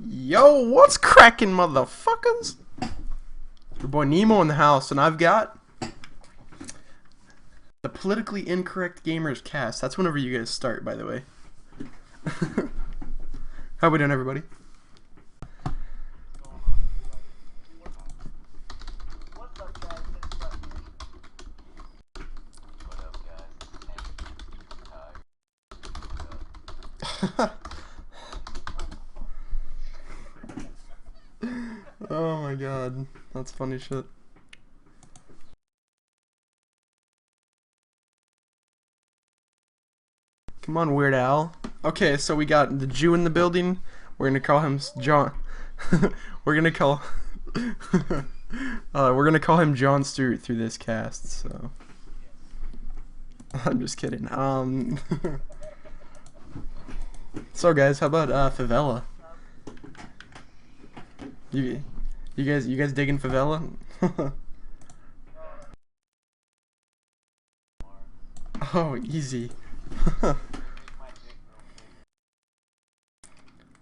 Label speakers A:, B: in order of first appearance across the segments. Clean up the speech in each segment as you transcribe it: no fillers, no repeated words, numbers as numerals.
A: Yo, what's cracking, motherfuckers? Your boy Nemo in the house, and I've got the Politically Incorrect Gamers cast. That's whenever you guys start, by the way. How we doing, everybody? Oh my god, that's funny shit. Come on, Weird Al. Okay, so we got the Jew in the building. We're gonna call him John. we're gonna call him John Stewart through this cast. So I'm just kidding. So guys, how about favela? You guys digging favela? Oh, easy.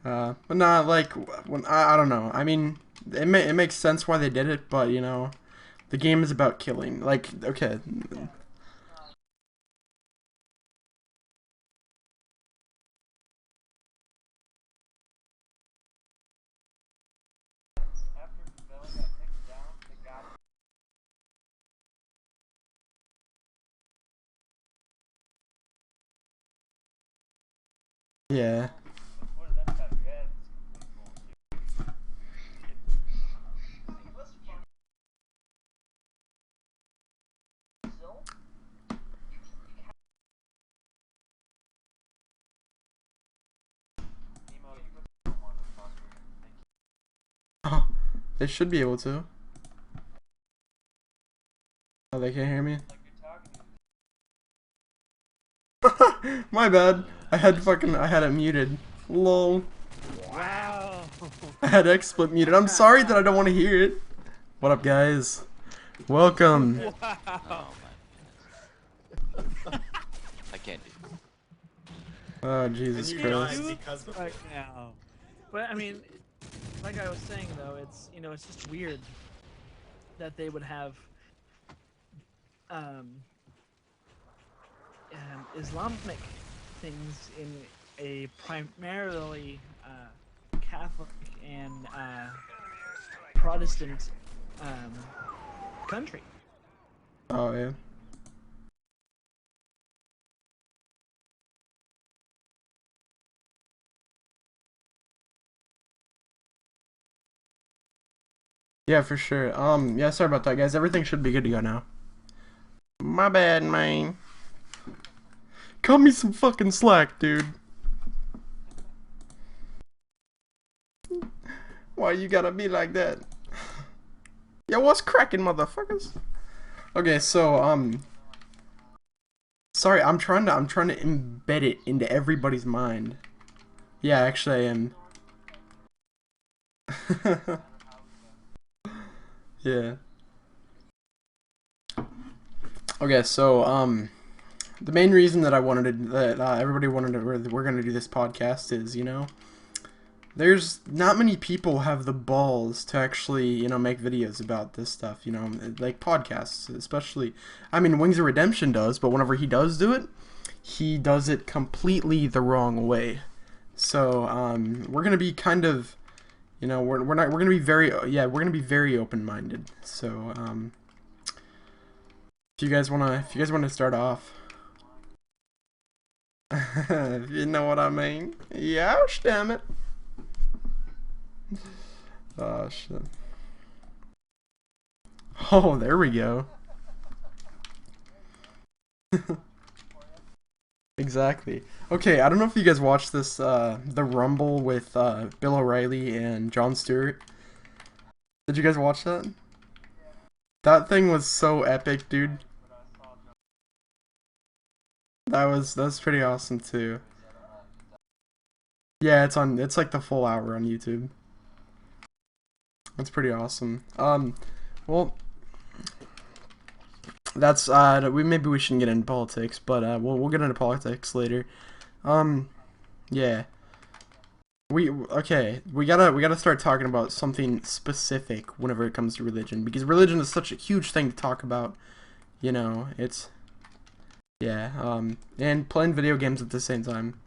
A: But not like when I don't know. I mean, it makes sense why they did it, but you know, the game is about killing. Like, okay. Yeah. Oh, they should be able to. Oh, they can't hear me? My bad. I had it muted. Lol.
B: Wow.
A: I had XSplit muted. I'm sorry that I don't want to hear it. What up, guys? Welcome.
B: Wow.
C: I can't do it.
A: Oh, Jesus Christ.
B: Right now. But I mean, like I was saying though, it's it's just weird that they would have Islamic things in a primarily Catholic and Protestant country.
A: Oh, yeah. Yeah, for sure. Yeah, sorry about that, guys. Everything should be good to go now. My bad, man. Cut me some fucking slack, dude. Why you gotta be like that? Yo, what's cracking, motherfuckers? Okay, so, sorry, I'm trying to embed it into everybody's mind. Yeah, actually I am. Yeah. Okay, so, the main reason that I wanted to, everybody wanted to, we're gonna do this podcast is, you know, there's not many people have the balls to actually, you know, make videos about this stuff, you know, like podcasts, especially. I mean, Wings of Redemption does, but whenever he does do it, he does it completely the wrong way. So, we're gonna be kind of, you know, we're gonna be very, yeah, we're gonna be very open-minded. So, if you guys wanna start off. You know what I mean? Yeah, damn it. Oh, shit. Oh, there we go. Exactly. Okay, I don't know if you guys watched this, the Rumble with, Bill O'Reilly and Jon Stewart. Did you guys watch that? That thing was so epic, dude. That's pretty awesome, too. Yeah, it's like the full hour on YouTube. That's pretty awesome. Well, that's maybe we shouldn't get into politics, but we'll get into politics later. Yeah. we gotta start talking about something specific whenever it comes to religion, because religion is such a huge thing to talk about. You know, it's and playing video games at the same time.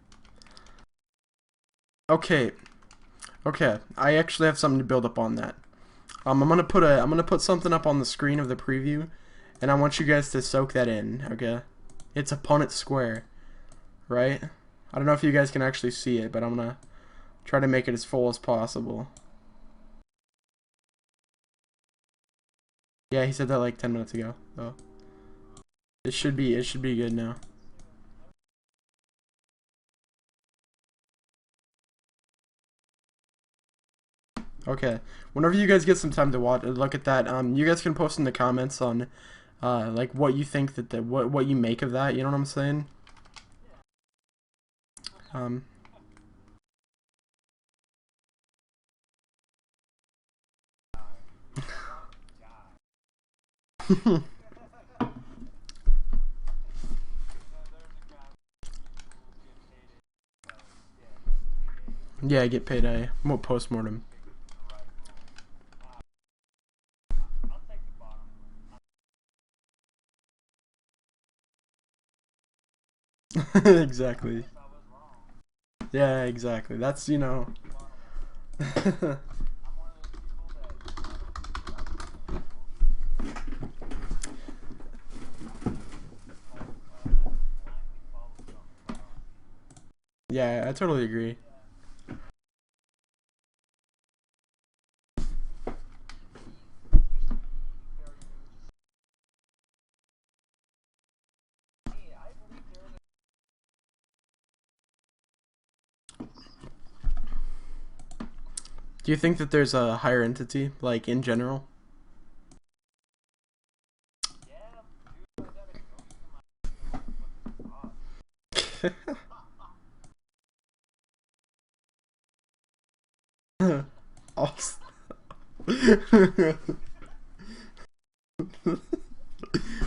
A: Okay, I actually have something to build up on that. I'm gonna put something up on the screen of the preview, and I want you guys to soak that in. Okay, it's a Punnett square, right? I don't know if you guys can actually see it, but I'm gonna try to make it as full as possible. Yeah, he said that like 10 minutes ago. So it should be good now. Okay. Whenever you guys get some time to look at that, you guys can post in the comments on like what you think that what you make of that, you know what I'm saying? Yeah, I get paid a post-mortem. Exactly. Yeah, exactly. That's, you know. Yeah, I totally agree. Do you think that there's a higher entity, like in general?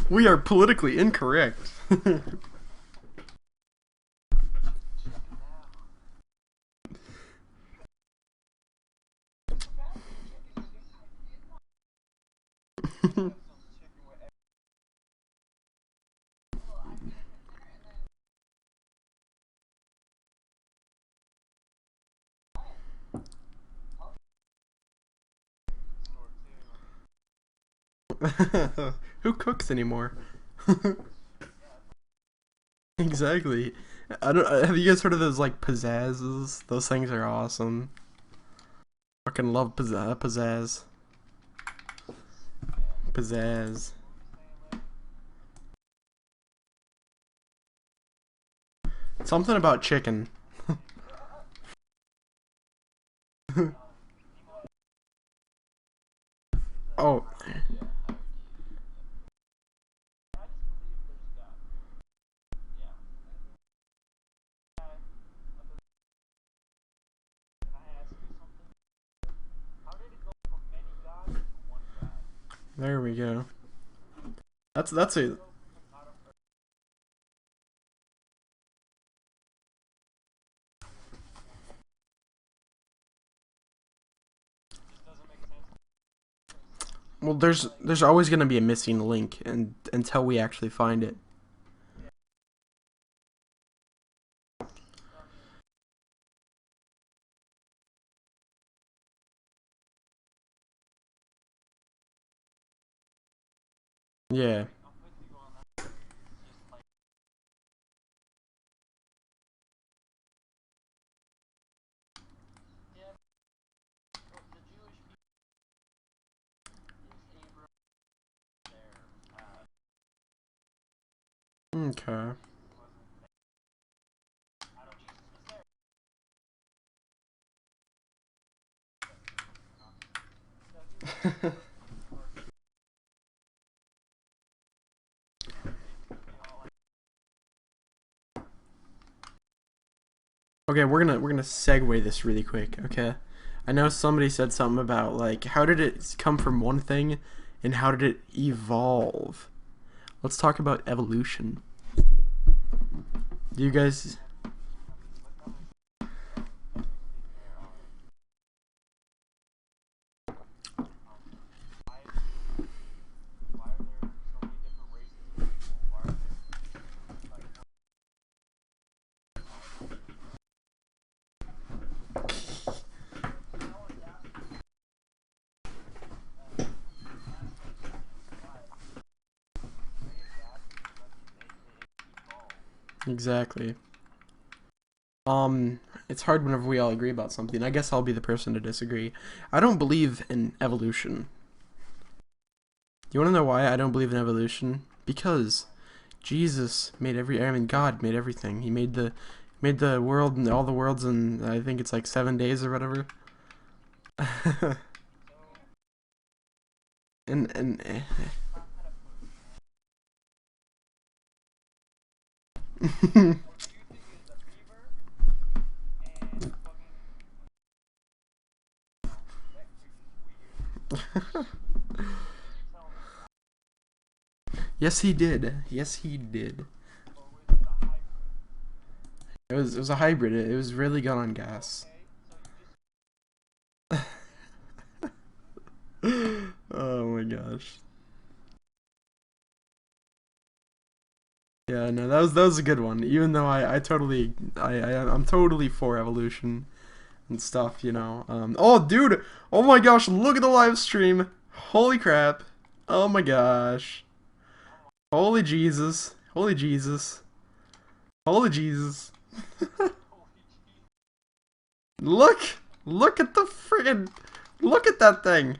A: We are politically incorrect. Who cooks anymore? Exactly. I don't. Have you guys heard of those like pizzazzes? Those things are awesome. Fucking love pizzazz. Pizzazz. Something about chicken. Oh. There we go. That's a. Well, there's always gonna be a missing link, and until we actually find it. Yeah. Okay. Okay, we're gonna segue this really quick. Okay, I know somebody said something about like how did it come from one thing, and how did it evolve? Let's talk about evolution. Do you guys? Exactly. It's hard whenever we all agree about something. I guess I'll be the person to disagree. I don't believe in evolution. You want to know why I don't believe in evolution? Because Jesus made God made everything. He made the world and all the worlds in, I think it's like 7 days or whatever. and Yes, he did. Yes, he did. It was a hybrid. It was really good on gas. Oh my gosh. Yeah, no, that was a good one. Even though I'm totally for evolution and stuff, you know. Oh dude, oh my gosh, look at the live stream. Holy crap. Oh my gosh. Holy Jesus. Holy Jesus. Holy Jesus. Look at the friggin', look at that thing.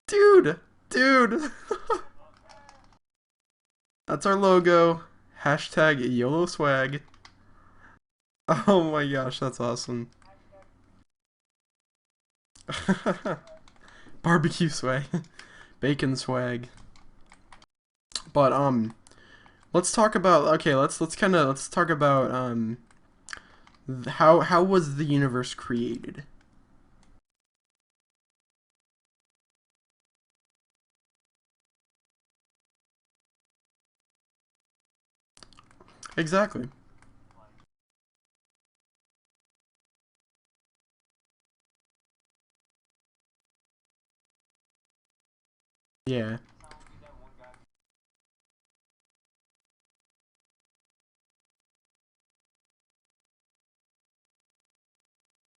A: Dude. That's our logo. Hashtag YOLO swag. Oh my gosh, that's awesome. Barbecue swag. Bacon swag. But let's talk about, okay, let's talk about how was the universe created? Exactly. Yeah.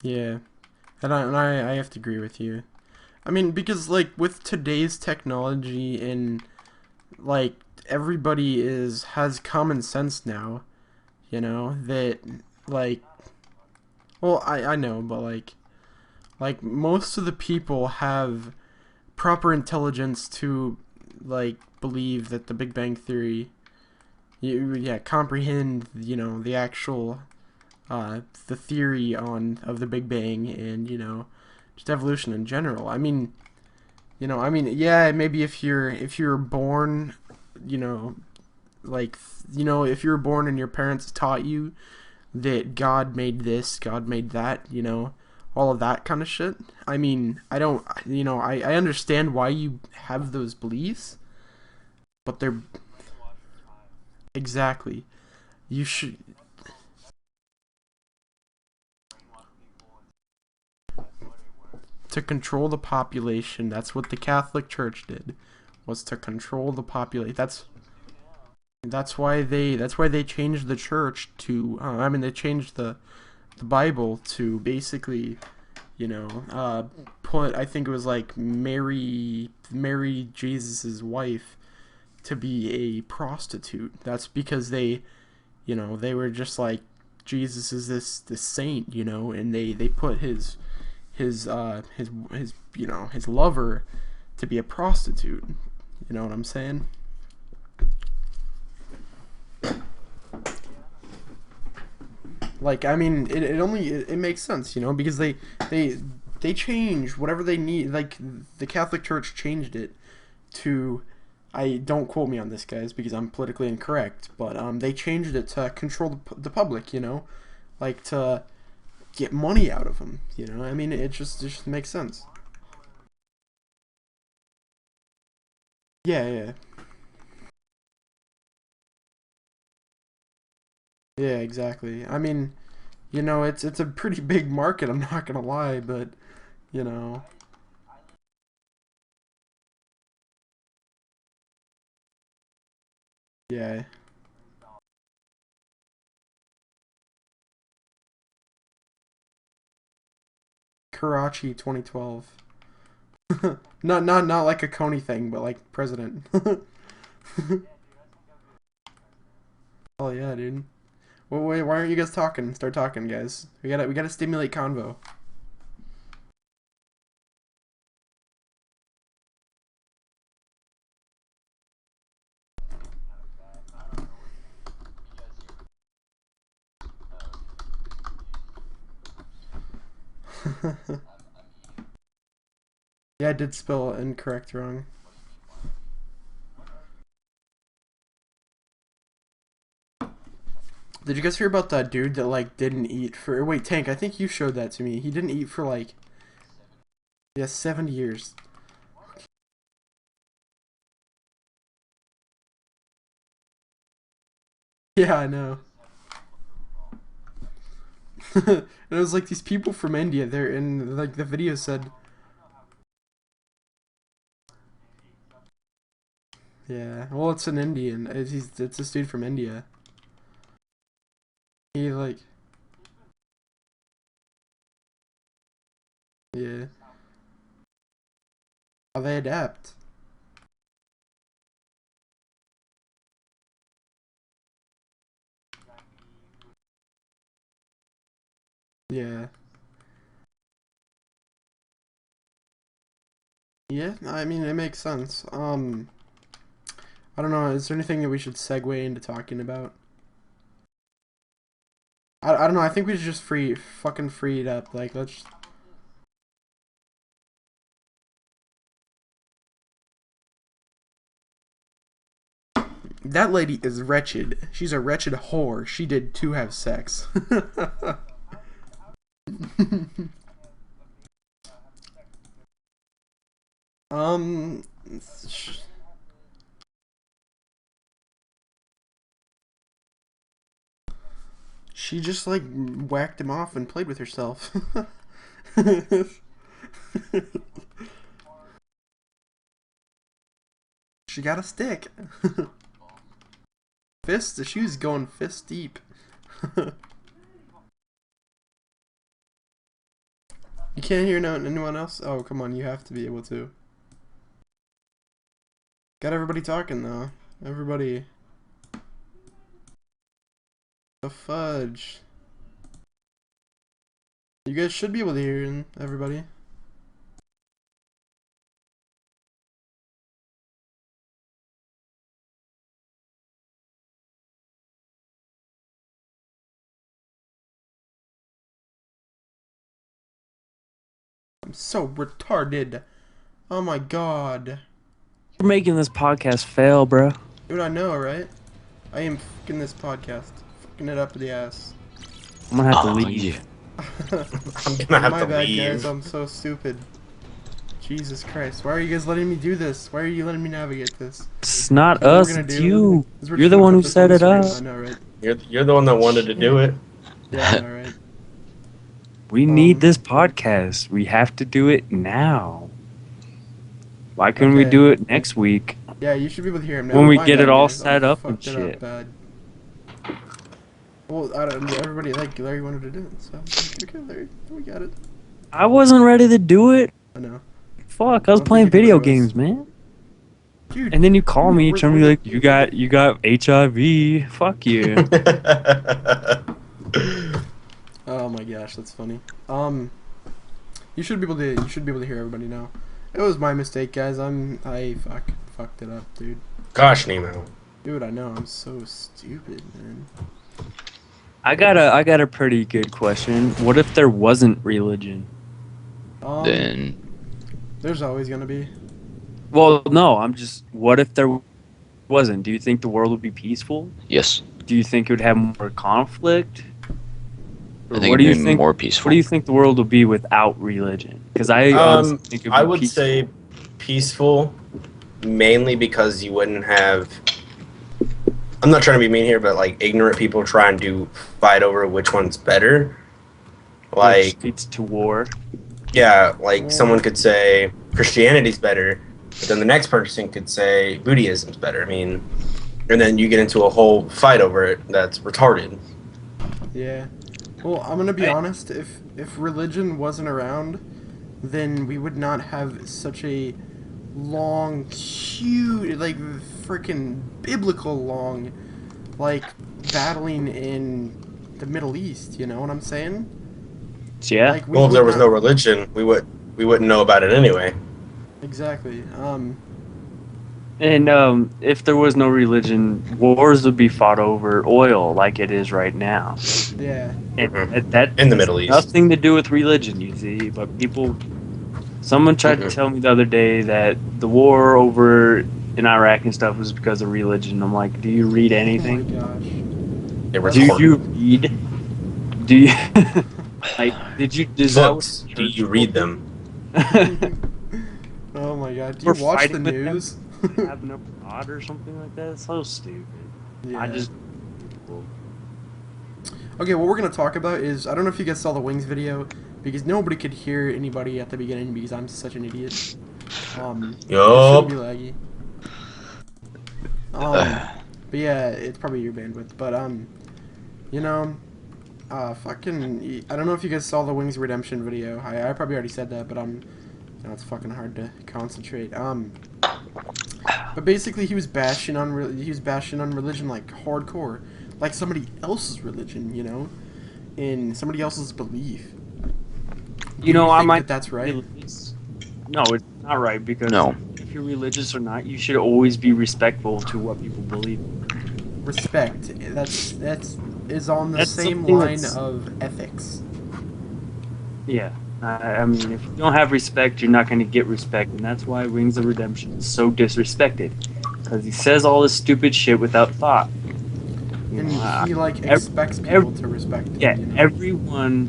A: Yeah. And I have to agree with you. I mean, because like with today's technology and like everybody has common sense now, you know, that like, well, I know, but like most of the people have proper intelligence to like believe that the Big Bang Theory, yeah, comprehend, you know, the actual the theory of the Big Bang and, you know, just evolution in general. I mean, you know, I mean, yeah, maybe if you're born, you know, like, you know, if you were born and your parents taught you that God made this, God made that, you know, all of that kind of shit. I mean, I don't, you know, I understand why you have those beliefs, but they're exactly. You should, to control the population. That's what the Catholic Church did, was to control the population. That's why they changed the church to I mean they changed the Bible to basically, you know, put, I think it was like Mary Jesus's wife to be a prostitute. That's because they, you know, they were just like, Jesus is this saint, you know, and they put his you know, his lover to be a prostitute. You know what I'm saying? Like, I mean, it makes sense, you know, because they change whatever they need. Like, the Catholic Church changed it to, I don't quote me on this, guys, because I'm politically incorrect, but they changed it to control the public, you know, like to get money out of them, you know. I mean, it just makes sense. Yeah, yeah, exactly. I mean, you know, it's a pretty big market. I'm not gonna lie, but you know, yeah. Karachi 2012. Not like a Coney thing, but like president. Oh yeah, dude. Well, wait, why aren't you guys talking? Start talking, guys. We gotta stimulate convo. Yeah, I did spell incorrect wrong. Did you guys hear about that dude that like didn't eat for? Wait, Tank, I think you showed that to me. He didn't eat for like, yeah, 70 years. Yeah, I know. It was like these people from India. They're in like the video said. Yeah, well, it's an Indian. It's this dude from India. He like, yeah. How they adapt. Yeah. Yeah, I mean it makes sense. I don't know. Is there anything that we should segue into talking about? I don't know. I think we should just fucking free it up. Like, let's. That lady is wretched. She's a wretched whore. She did too have sex. um. She just like whacked him off and played with herself. She got a stick. Fist? She was going fist deep. You can't hear anyone else? Oh, come on, you have to be able to. Got everybody talking though. Everybody. The fudge. You guys should be able to hear everybody. I'm so retarded. Oh my god.
D: You're making this podcast fail, bro.
A: Dude, I know, right? I am fucking this podcast. Fucking it up the ass.
D: I'm gonna have to leave.
E: I'm gonna have
A: My
E: to
A: bad,
E: leave.
A: guys. I'm so stupid. Jesus Christ. Why are you guys letting me do this? Why are you letting me navigate this?
D: It's not
A: What we're
D: us,
A: gonna
D: it's
A: do
D: you.
A: is we're
D: You're
A: just
D: the
A: gonna
D: one
A: put
D: who
A: this
D: set
A: on
D: it
A: the
D: up.
A: screen. I know, right?
E: You're the one that wanted to do it.
A: Yeah, I know, right?
D: We need this podcast. We have to do it now. Why couldn't we
A: Okay.
D: do it next week?
A: Yeah, you should be able to hear him now.
D: When we
A: My
D: get
A: bad,
D: it all
A: guys.
D: set
A: I
D: up and
A: fucked it
D: shit.
A: Up bad. Well, I don't know. Everybody, like, Larry wanted to do it, so okay, Larry, we got it.
D: I wasn't ready to do it.
A: I know.
D: Fuck, I was
A: don't
D: playing
A: think you
D: video
A: were
D: games, man.
A: Dude.
D: And then you call me
A: we're-
D: trying to be like, you got HIV. Fuck you.
A: Oh my gosh, that's funny. You should be able to hear everybody now. It was my mistake, guys. I fucked it up, dude.
E: Gosh, Nemo.
A: Dude, I know. I'm so stupid, man.
D: I got a pretty good question. What if there wasn't religion?
C: Then
A: There's always gonna be.
D: Well, no, what if there wasn't? Do you think the world would be peaceful?
C: yes,
D: Do you think it would have more conflict? Or
C: I think
D: what do you
C: it'd be
D: think?
C: more peaceful.
D: What do you think the world would be without religion? Because I honestly think it would be
E: I would
D: peaceful.
E: say peaceful, mainly because you wouldn't have. I'm not trying to be mean here, but like ignorant people trying to fight over which one's better. Like,
D: which leads to war.
E: yeah, like someone could say Christianity's better, but then the next person could say Buddhism's better. I mean, and then you get into a whole fight over it that's retarded.
A: Yeah. Well, I'm gonna be honest. If religion wasn't around, then we would not have such a long, huge, like freaking biblical long, like battling in the Middle East. You know what I'm saying?
D: Yeah.
A: Like,
E: Well, if
A: would
E: there was
A: not-
E: no religion, we wouldn't know about it anyway.
A: Exactly.
D: And if there was no religion, wars would be fought over oil like it is right now.
A: Yeah.
D: And
E: Mhm.
D: that
E: In the
D: has
E: Middle East.
D: nothing to do with religion, you see. But someone tried to tell me the other day that the war over in Iraq and stuff was because of religion. I'm like, do you read
A: Oh my
D: anything?
A: gosh.
E: They
D: Do
E: recorded
D: you read? Do you like? Did you? Is that what
E: books. Do you read them?
A: Oh my god. Do
D: We're
A: you watch the
D: fighting with them?
A: news?
D: Have no God or something like that? It's so stupid.
A: Yeah.
D: I just.
A: Okay, what we're gonna talk about is, I don't know if you guys saw the Wings video, because nobody could hear anybody at the beginning because I'm such an idiot. It shouldn't
E: Yup.
A: be laggy. But yeah, it's probably your bandwidth. But you know, fucking, I don't know if you guys saw the Wings Redemption video. I probably already said that, but you know, it's fucking hard to concentrate. But basically, he was bashing on religion like hardcore, like somebody else's religion, you know, in somebody else's belief.
D: You know, I might.
A: That's right.
D: No, it's not right because
C: No.
D: if you're religious or not, you should always be respectful to what people believe.
A: Respect. That's is on the
D: That's
A: same
D: something
A: line
D: that's-
A: of ethics.
D: Yeah. I mean, if you don't have respect, you're not going to get respect, and that's why Wings of Redemption is so disrespected, because he says all this stupid shit without thought. You
A: And
D: know,
A: he like expects people to respect him.
D: yeah,
A: You know?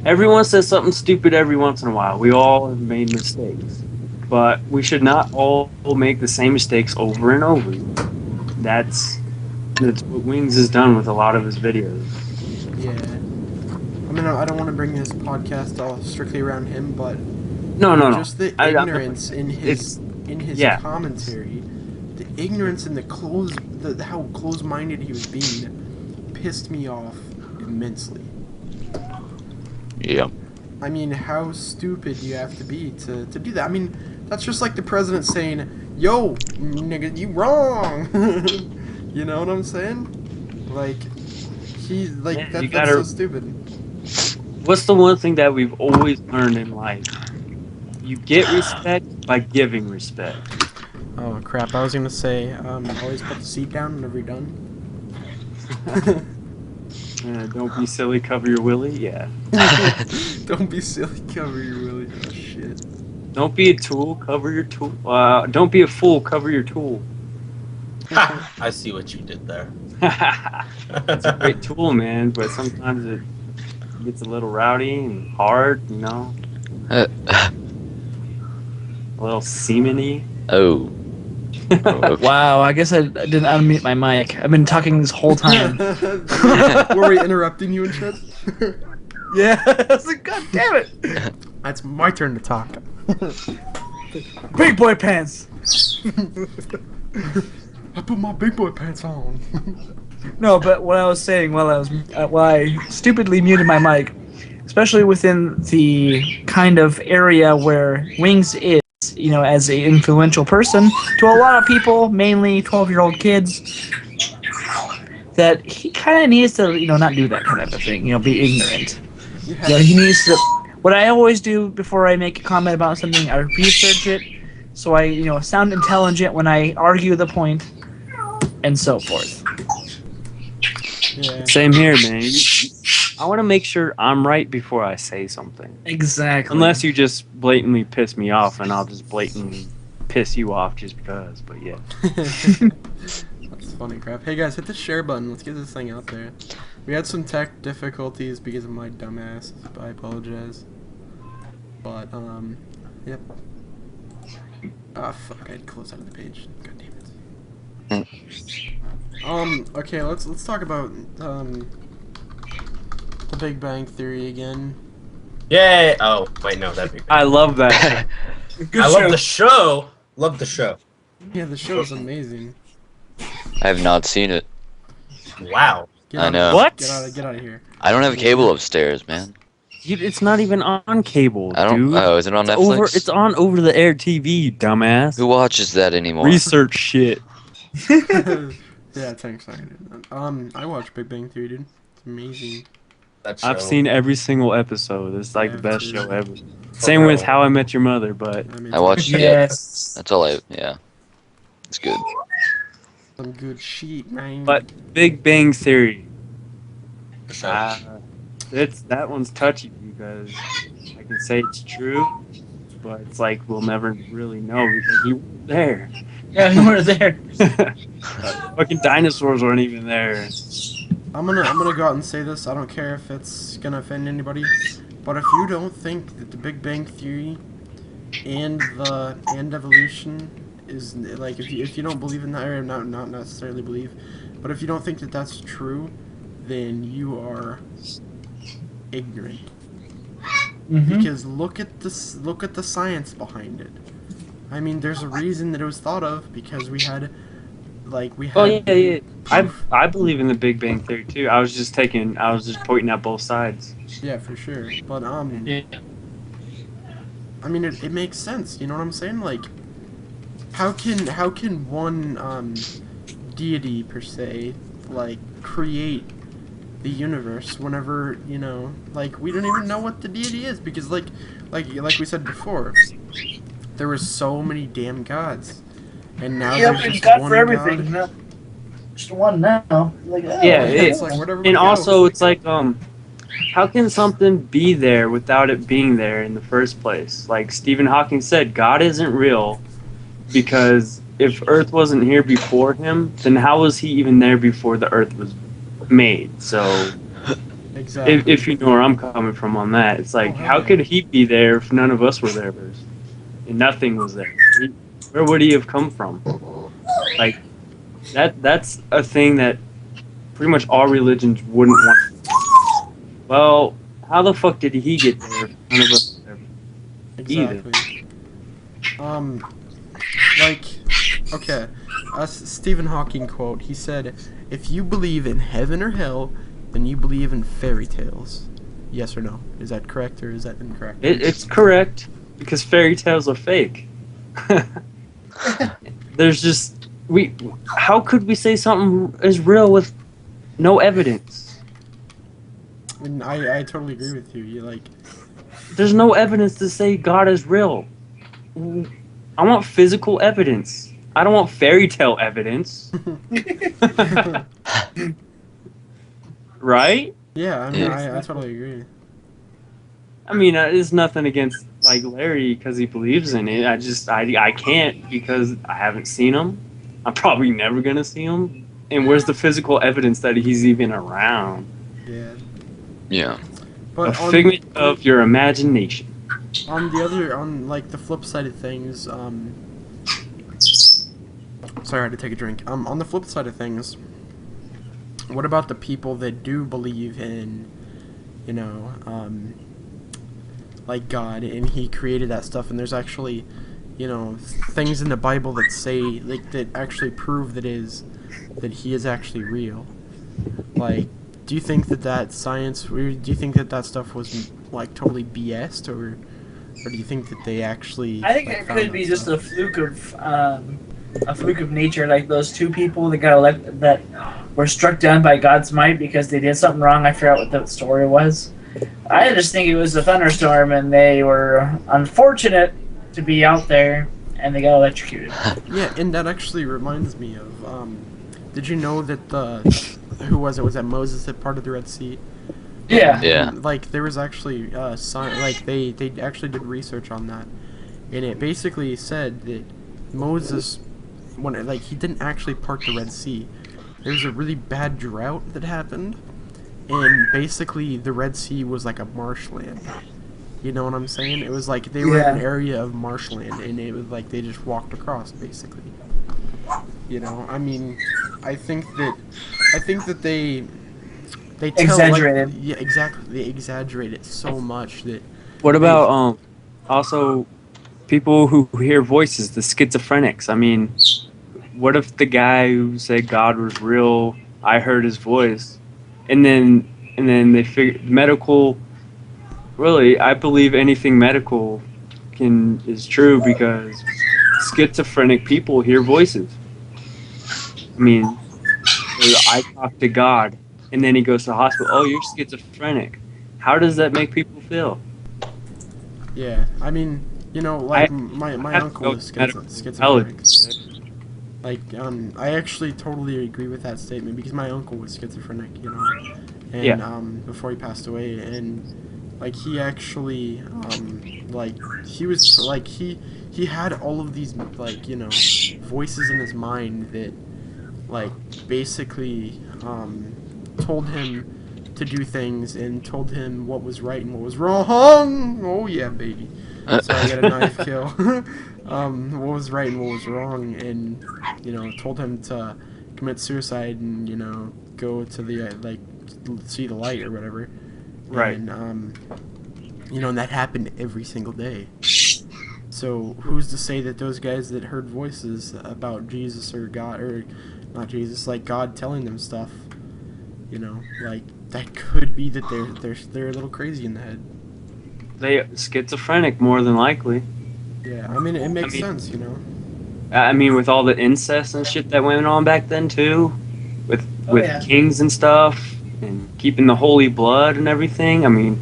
D: everyone says something stupid every once in a while. We all have made mistakes, but we should not all make the same mistakes over and over. That's what Wings has done with a lot of his videos.
A: Yeah. I mean, I don't want to bring this podcast all strictly around him, but
D: No.
A: just the ignorance in his
D: yeah.
A: commentary, the ignorance and how close-minded he was being, pissed me off immensely.
C: Yeah.
A: I mean, how stupid do you have to be to do that? I mean, that's just like the president saying, "Yo, nigga, you wrong." You know what I'm saying? Like,
D: Yeah,
A: that's
D: gotta-
A: so stupid.
D: What's the one thing that we've always learned in life? You get respect by giving respect.
A: Oh crap! I was gonna say, always put the seat down whenever you're done.
D: Don't be silly, cover your willy. Yeah.
A: Don't be silly, cover your willy. Oh shit.
D: Don't be a tool, cover your tool. Don't be a fool, cover your tool.
E: I see what you did there.
D: It's a great tool, man, but sometimes it gets a little rowdy and hard, you know? A little semen-y.
C: Oh.
F: Wow, I guess I didn't unmute my mic. I've been talking this whole time.
A: Were we interrupting you and shit?
F: Yeah, I was like, God damn it!
A: It's my turn to talk.
F: Big boy pants!
A: I put my big boy pants on.
F: No, but what I was saying while I stupidly muted my mic, especially within the kind of area where Wings is, you know, as an influential person to a lot of people, mainly 12-year-old kids, that he kind of needs to, you know, not do that kind of a thing, you know, be ignorant.
A: Yeah.
F: You know, he needs to. What I always do before I make a comment about something, I research it, so I, you know, sound intelligent when I argue the point, and so forth.
A: Yeah.
D: Same here, man. I want to make sure I'm right before I say something.
F: Exactly.
D: Unless you just blatantly piss me off, and I'll just blatantly piss you off just because, but yeah.
A: That's funny crap. Hey guys, hit the share button. Let's get this thing out there. We had some tech difficulties because of my dumbass. I apologize. But yep. Ah, fuck! I had to close out of the page. God damn it. Okay, let's talk about the Big Bang Theory again.
E: Yay! Oh, wait, no, that'd be great.
D: I love that.
E: I love the show. Love the show.
A: Yeah, the show is amazing.
C: I have not seen it.
E: Wow.
A: Get
C: I
A: out
C: know.
A: Of,
D: What?
A: Get out of here.
C: I don't have cable upstairs, man.
D: It's not even on cable,
C: I don't.
D: dude.
C: Oh, is it on Netflix?
D: It's on over-the-air TV, dumbass.
C: Who watches that anymore?
D: Research shit.
A: Yeah, TanqTv. I watch Big Bang Theory, dude. It's amazing.
E: That show.
D: I've seen every single episode. It's like
A: I
D: the
A: have
D: best
A: too.
D: show ever. Same with How I Met Your Mother, but
C: I watched it.
F: Yes.
C: That's all I. Yeah, it's good.
A: some good shit, man.
D: but Big Bang Theory.
E: Show.
D: That one's touchy because I can say it's true, but it's like we'll never really know because you weren't there.
F: Yeah, you were there.
D: Fucking dinosaurs weren't even there.
A: I'm gonna go out and say this. I don't care if it's gonna offend anybody, but if you don't think that the Big Bang Theory and evolution is like, if you don't believe in that, or not necessarily believe, but if you don't think that that's true, then you are ignorant.
F: Mm-hmm.
A: Because look at the science behind it. I mean, there's a reason that it was thought of, because we had.
D: Oh yeah. I believe in the Big Bang Theory too. I was just pointing at both sides.
A: Yeah, for sure. But
F: Yeah.
A: I mean, it makes sense. You know what I'm saying? Like, how can one deity per se like create the universe whenever, you know, like, we don't even know what the deity is, because like we said before, there were so many damn gods, and now
F: Yeah,
A: there's
F: but
A: just
F: God
A: one
F: for everything.
A: god.
F: Not just one now. Like, oh,
D: Yeah,
A: It's like, where'd everybody
D: And
A: go?
D: also, it's like, how can something be there without it being there in the first place? Like Stephen Hawking said, God isn't real because if Earth wasn't here before him, then how was he even there before the Earth was made? So,
A: Exactly.
D: if you know where I'm coming from on that, it's like,
A: Oh,
D: how
A: yeah.
D: could he be there if none of us were there first? And nothing was there. Where would he have come from? Like, that's a thing that pretty much all religions wouldn't want. Well, how the fuck did he get there if none of us were there?
A: Exactly. Like, okay, a Stephen Hawking quote. He said, "If you believe in heaven or hell, then you believe in fairy tales." Yes or no? Is that correct or is that incorrect?
D: It's correct because fairy tales are fake. There's just how could we say something is real with no evidence?
A: And I totally agree with you. You like,
D: There's no evidence to say God is real. I want physical evidence. I don't want fairy tale evidence. Right?
A: yeah. I mean,
C: Yeah.
A: I totally agree.
D: I mean, it's nothing against like Larry because he believes in it. I can't because I haven't seen him. I'm probably never gonna see him. And where's the physical evidence that he's even around?
A: Yeah.
C: Yeah.
A: But
D: A figment of your imagination.
A: on like the flip side of things, sorry, I had to take a drink. On the flip side of things, what about the people that do believe in, you know, like God, and he created that stuff, and there's actually, you know, things in the Bible that say, like, that actually prove that he is actually real. Like, do you think that science, or do you think that stuff was like totally BS'd, or do you think that they actually?
F: I think
A: like,
F: it
A: found
F: could
A: that
F: be just
A: stuff?
F: a fluke of nature, like those two people that got elected that were struck down by God's might because they did something wrong. I forgot what the story was. I just think it was a thunderstorm, and they were unfortunate to be out there, and they got electrocuted.
A: Yeah, and that actually reminds me of, did you know that who was it? Was that Moses that parted the Red Sea?
F: Yeah.
C: Yeah.
A: Like, there was actually, like, they actually did research on that, and it basically said that Moses, he didn't actually part the Red Sea. There was a really bad drought that happened, and basically the Red Sea was like a marshland. You know what I'm saying? It was like they were in an area of marshland, and it was like they just walked across, basically. You know, I mean, I think that they tell,
F: Exaggerated.
A: like, yeah, exactly. They exaggerate it so much that.
D: What about also people who hear voices, the schizophrenics? I mean, what if the guy who said God was real, I heard his voice, and then they figure medical. Really, I believe anything medical is true because schizophrenic people hear voices. I mean, I talk to God, and then he goes to the hospital. Oh, you're schizophrenic. How does that make people feel?
A: Yeah, I mean, you know, like my
D: have to
A: uncle
D: go
A: is
D: to medical
A: schizophrenic.
D: intelligence.
A: Like, I actually totally agree with that statement because my uncle was schizophrenic, you know, and
D: Yeah.
A: before he passed away, and like he actually, like he was like he had all of these like, you know, voices in his mind that like basically told him to do things and told him what was right and what was wrong. Oh yeah, baby. So I got a knife kill. What was right and what was wrong, and you know, told him to commit suicide and you know go to the like see the light or whatever.
D: Right.
A: And you know, and that happened every single day. So who's to say that those guys that heard voices about Jesus or God or not Jesus, like God telling them stuff, you know, like that could be that they're a little crazy in the head.
D: They schizophrenic more than likely.
A: Yeah, I mean it makes sense, you know.
D: I mean, with all the incest and shit that went on back then too, with
F: yeah.
D: kings and stuff, and keeping the holy blood and everything. I mean,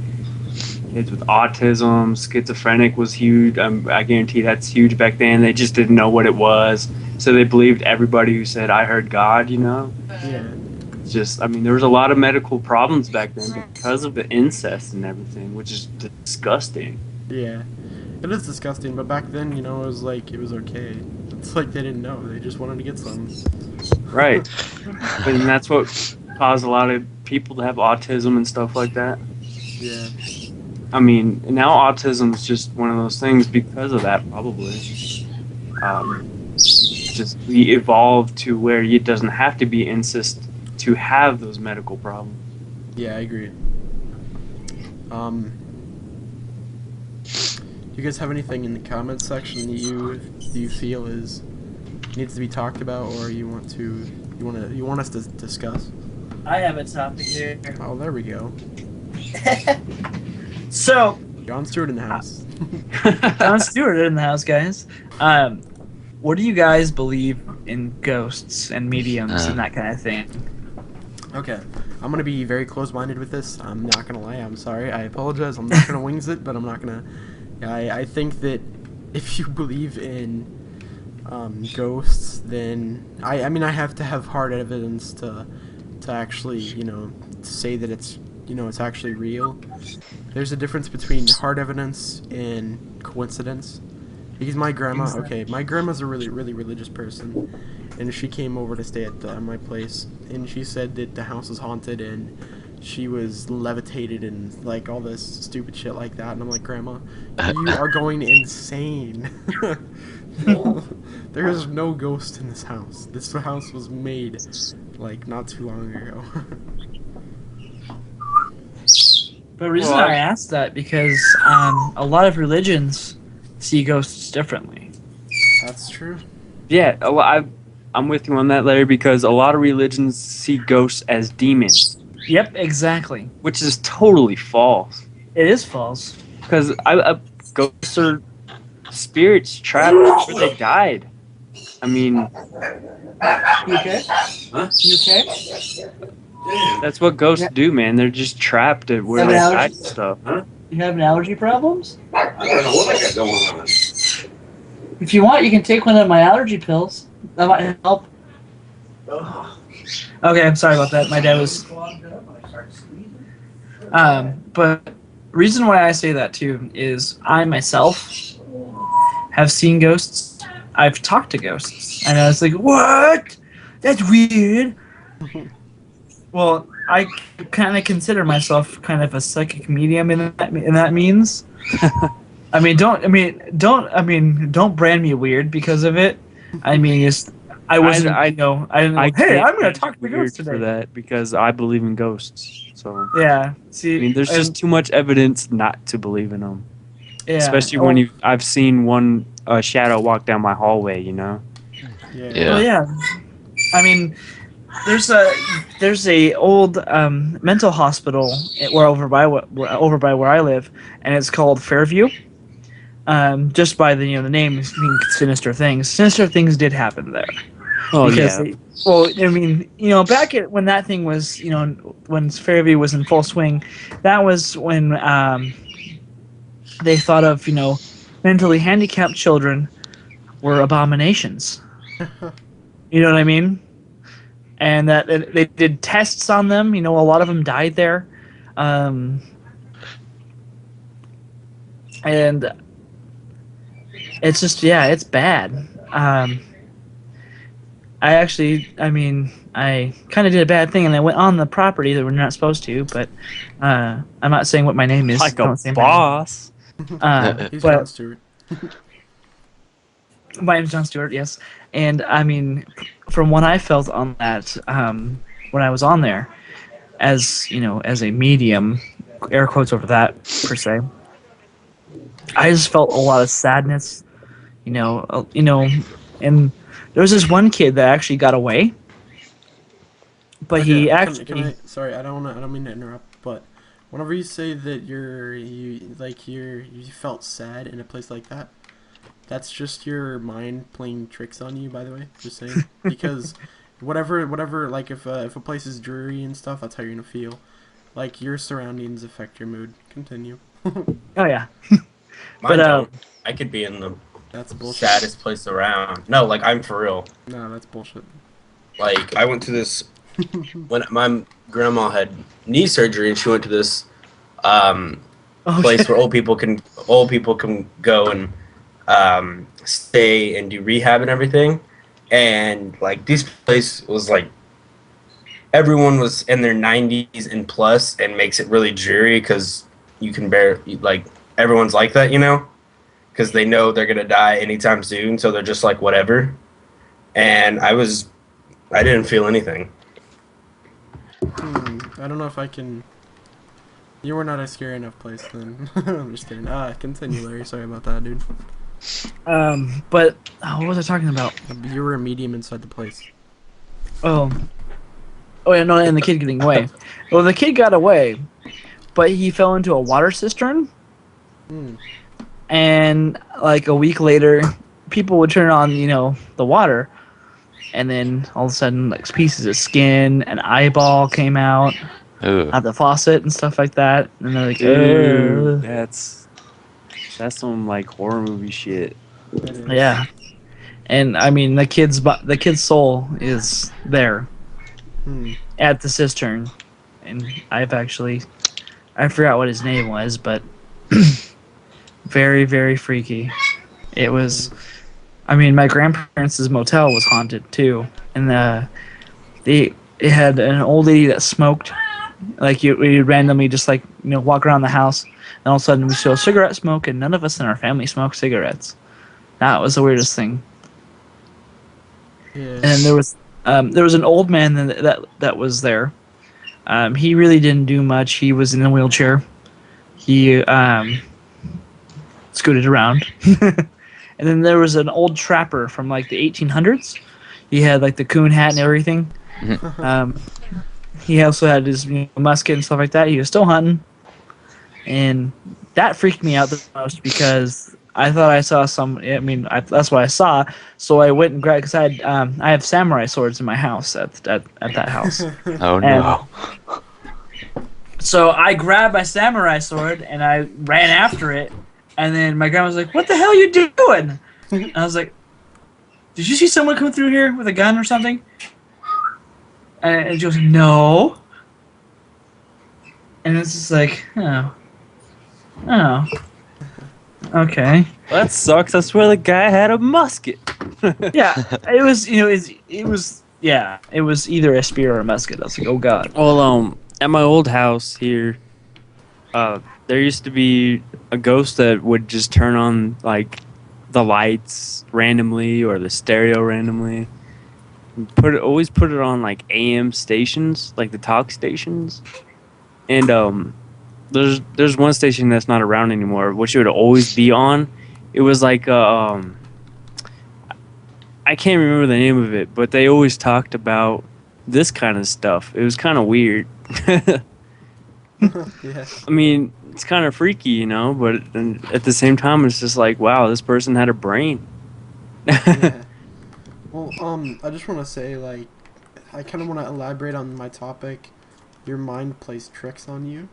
D: kids with autism, schizophrenic was huge. I guarantee that's huge back then. They just didn't know what it was, so they believed everybody who said, "I heard God," you know.
A: Yeah.
D: It's just, I mean, there was a lot of medical problems back then because of the incest and everything, which is disgusting.
A: Yeah. It is disgusting, but back then, you know, it was like it was okay. It's like they didn't know. They just wanted to get some.
D: Right. And that's what caused a lot of people to have autism and stuff like that.
A: Yeah.
D: I mean, now autism is just one of those things because of that, probably. Just we evolved to where it doesn't have to be incest to have those medical problems.
A: Yeah, I agree. Do you guys have anything in the comments section that you feel needs to be talked about, or you want us to discuss?
F: I have a topic here.
A: Oh, there we go.
F: So,
A: John Stewart in the house.
F: Jon Stewart in the house, guys. What do you guys believe in ghosts and mediums and that kind of thing?
A: Okay, I'm gonna be very close-minded with this. I'm not gonna lie. I'm sorry. I apologize. I'm not gonna wings it, but I'm not gonna. I think that if you believe in ghosts, then I mean I have to have hard evidence to actually, you know, to say that it's, you know, it's actually real. There's a difference between hard evidence and coincidence. Because my grandma, okay, my grandma's a really religious person, and she came over to stay at my place, and she said that the house was haunted and she was levitated and like all this stupid shit like that, and I'm like, Grandma, you are going insane. There is no ghost in this house. This house was made like not too long ago.
F: The reason I asked that because a lot of religions see ghosts differently.
A: That's true.
D: Yeah, I'm with you on that, Larry, because a lot of religions see ghosts as demons.
F: Yep, exactly.
D: Which is totally false.
F: It is false.
D: Because ghosts are spirits trapped where they died. I mean...
F: You okay?
D: Huh?
F: You okay?
D: That's what ghosts do, man. They're just trapped at where they died and stuff. Huh?
F: You having allergy problems?
E: I don't know what I got going on.
F: If you want, you can take one of my allergy pills. That might help. Okay, I'm sorry about that. My dad was... But reason why I say that, too, is I myself have seen ghosts. I've talked to ghosts. And I was like, what? That's weird. Well, I kind of consider myself kind of a psychic medium in that means. Don't brand me weird because of it. I mean, I wasn't. I didn't know. Hey, I'm gonna talk to ghosts today.
D: For that because I believe in ghosts. So
F: yeah. See,
D: I mean, there's just too much evidence not to believe in them.
F: Yeah.
D: Especially when I've seen one shadow walk down my hallway. You know.
A: Yeah.
F: Well, yeah. I mean, there's a old mental hospital over by where I live, and it's called Fairview. Just by the name, Sinister Things. Sinister things did happen there.
G: Oh
F: because
G: yeah.
F: they, well, I mean, back at when that thing was, when Fairview was in full swing, that was when they thought of, mentally handicapped children were abominations. You know what I mean? And that they did tests on them. A lot of them died there, and it's just it's bad. I kind of did a bad thing, and I went on the property that we're not supposed to. But I'm not saying what my name is.
G: Like a
F: Don't say my
G: boss.
F: name.
A: He's John
F: But
A: Stewart.
F: my name's John Stewart. Yes, and I mean, from what I felt on that, when I was on there, as as a medium, air quotes over that per se, I just felt a lot of sadness. And there was this one kid that actually got away, but he actually.
A: Can I? Sorry, I don't mean to interrupt, but whenever you say that you felt sad in a place like that, that's just your mind playing tricks on you. By the way, just saying, because whatever, like if a place is dreary and stuff, that's how you're gonna feel. Like your surroundings affect your mood. Continue.
F: Oh yeah.
E: Mine don't. I could be in the
A: That's bullshit.
E: saddest place around. No, like I'm for real.
A: No, that's bullshit.
E: Like I went to this when my grandma had knee surgery, and she went to this place where old people can go and stay and do rehab and everything. And like this place was like everyone was in their 90s and plus, and makes it really dreary because you can everyone's like that, because they know they're gonna die anytime soon, so they're just like whatever. And I didn't feel anything.
A: I don't know if I can. You were not a scary enough place then. I'm just kidding. Continue, Larry. Sorry about that, dude.
F: But what was I talking about?
A: You were a medium inside the place.
F: Oh yeah, no, and the kid getting away. Well, the kid got away, but he fell into a water cistern. And like a week later, people would turn on, the water, and then all of a sudden, like pieces of skin, an eyeball came out at the faucet and stuff like that, and they're like,
G: Dude, that's some like horror movie shit.
F: yeah. And I mean, the kid's soul is there at the cistern, and I forgot what his name was, but very, very freaky. It was. I mean, my grandparents' motel was haunted too, and it had an old lady that smoked. Like we randomly just walk around the house, and all of a sudden we smell cigarette smoke, and none of us in our family smoke cigarettes. That was the weirdest thing.
A: Yeah.
F: And there was an old man that was there. He really didn't do much. He was in a wheelchair. He scooted around. And then there was an old trapper from like the 1800s. He had like the coon hat and everything. He also had his musket and stuff like that. He was still hunting, and that freaked me out the most because I thought I saw some. I mean, that's what I saw. So I went and grabbed, because I have samurai swords in my house at that house.
C: Oh no.
F: So I grabbed my samurai sword and I ran after it. And then my grandma was like, "What the hell are you doing?" And I was like, "Did you see someone come through here with a gun or something?" And she goes, "No." And it's just like, oh, okay.
G: That sucks. I swear the guy had a musket.
F: Yeah, it was, it was either a spear or a musket. I was like, oh god.
G: Well, at my old house here, there used to be a ghost that would just turn on like the lights randomly or the stereo randomly. Always put it on like AM stations, like the talk stations. And there's one station that's not around anymore, which it would always be on. It was like I can't remember the name of it, but they always talked about this kind of stuff. It was kind of weird.
A: Yeah.
G: I mean, it's kind of freaky, but at the same time, it's just like, wow, this person had a brain.
A: Yeah. Well, I just want to say, like, I kind of want to elaborate on my topic. Your mind plays tricks on you.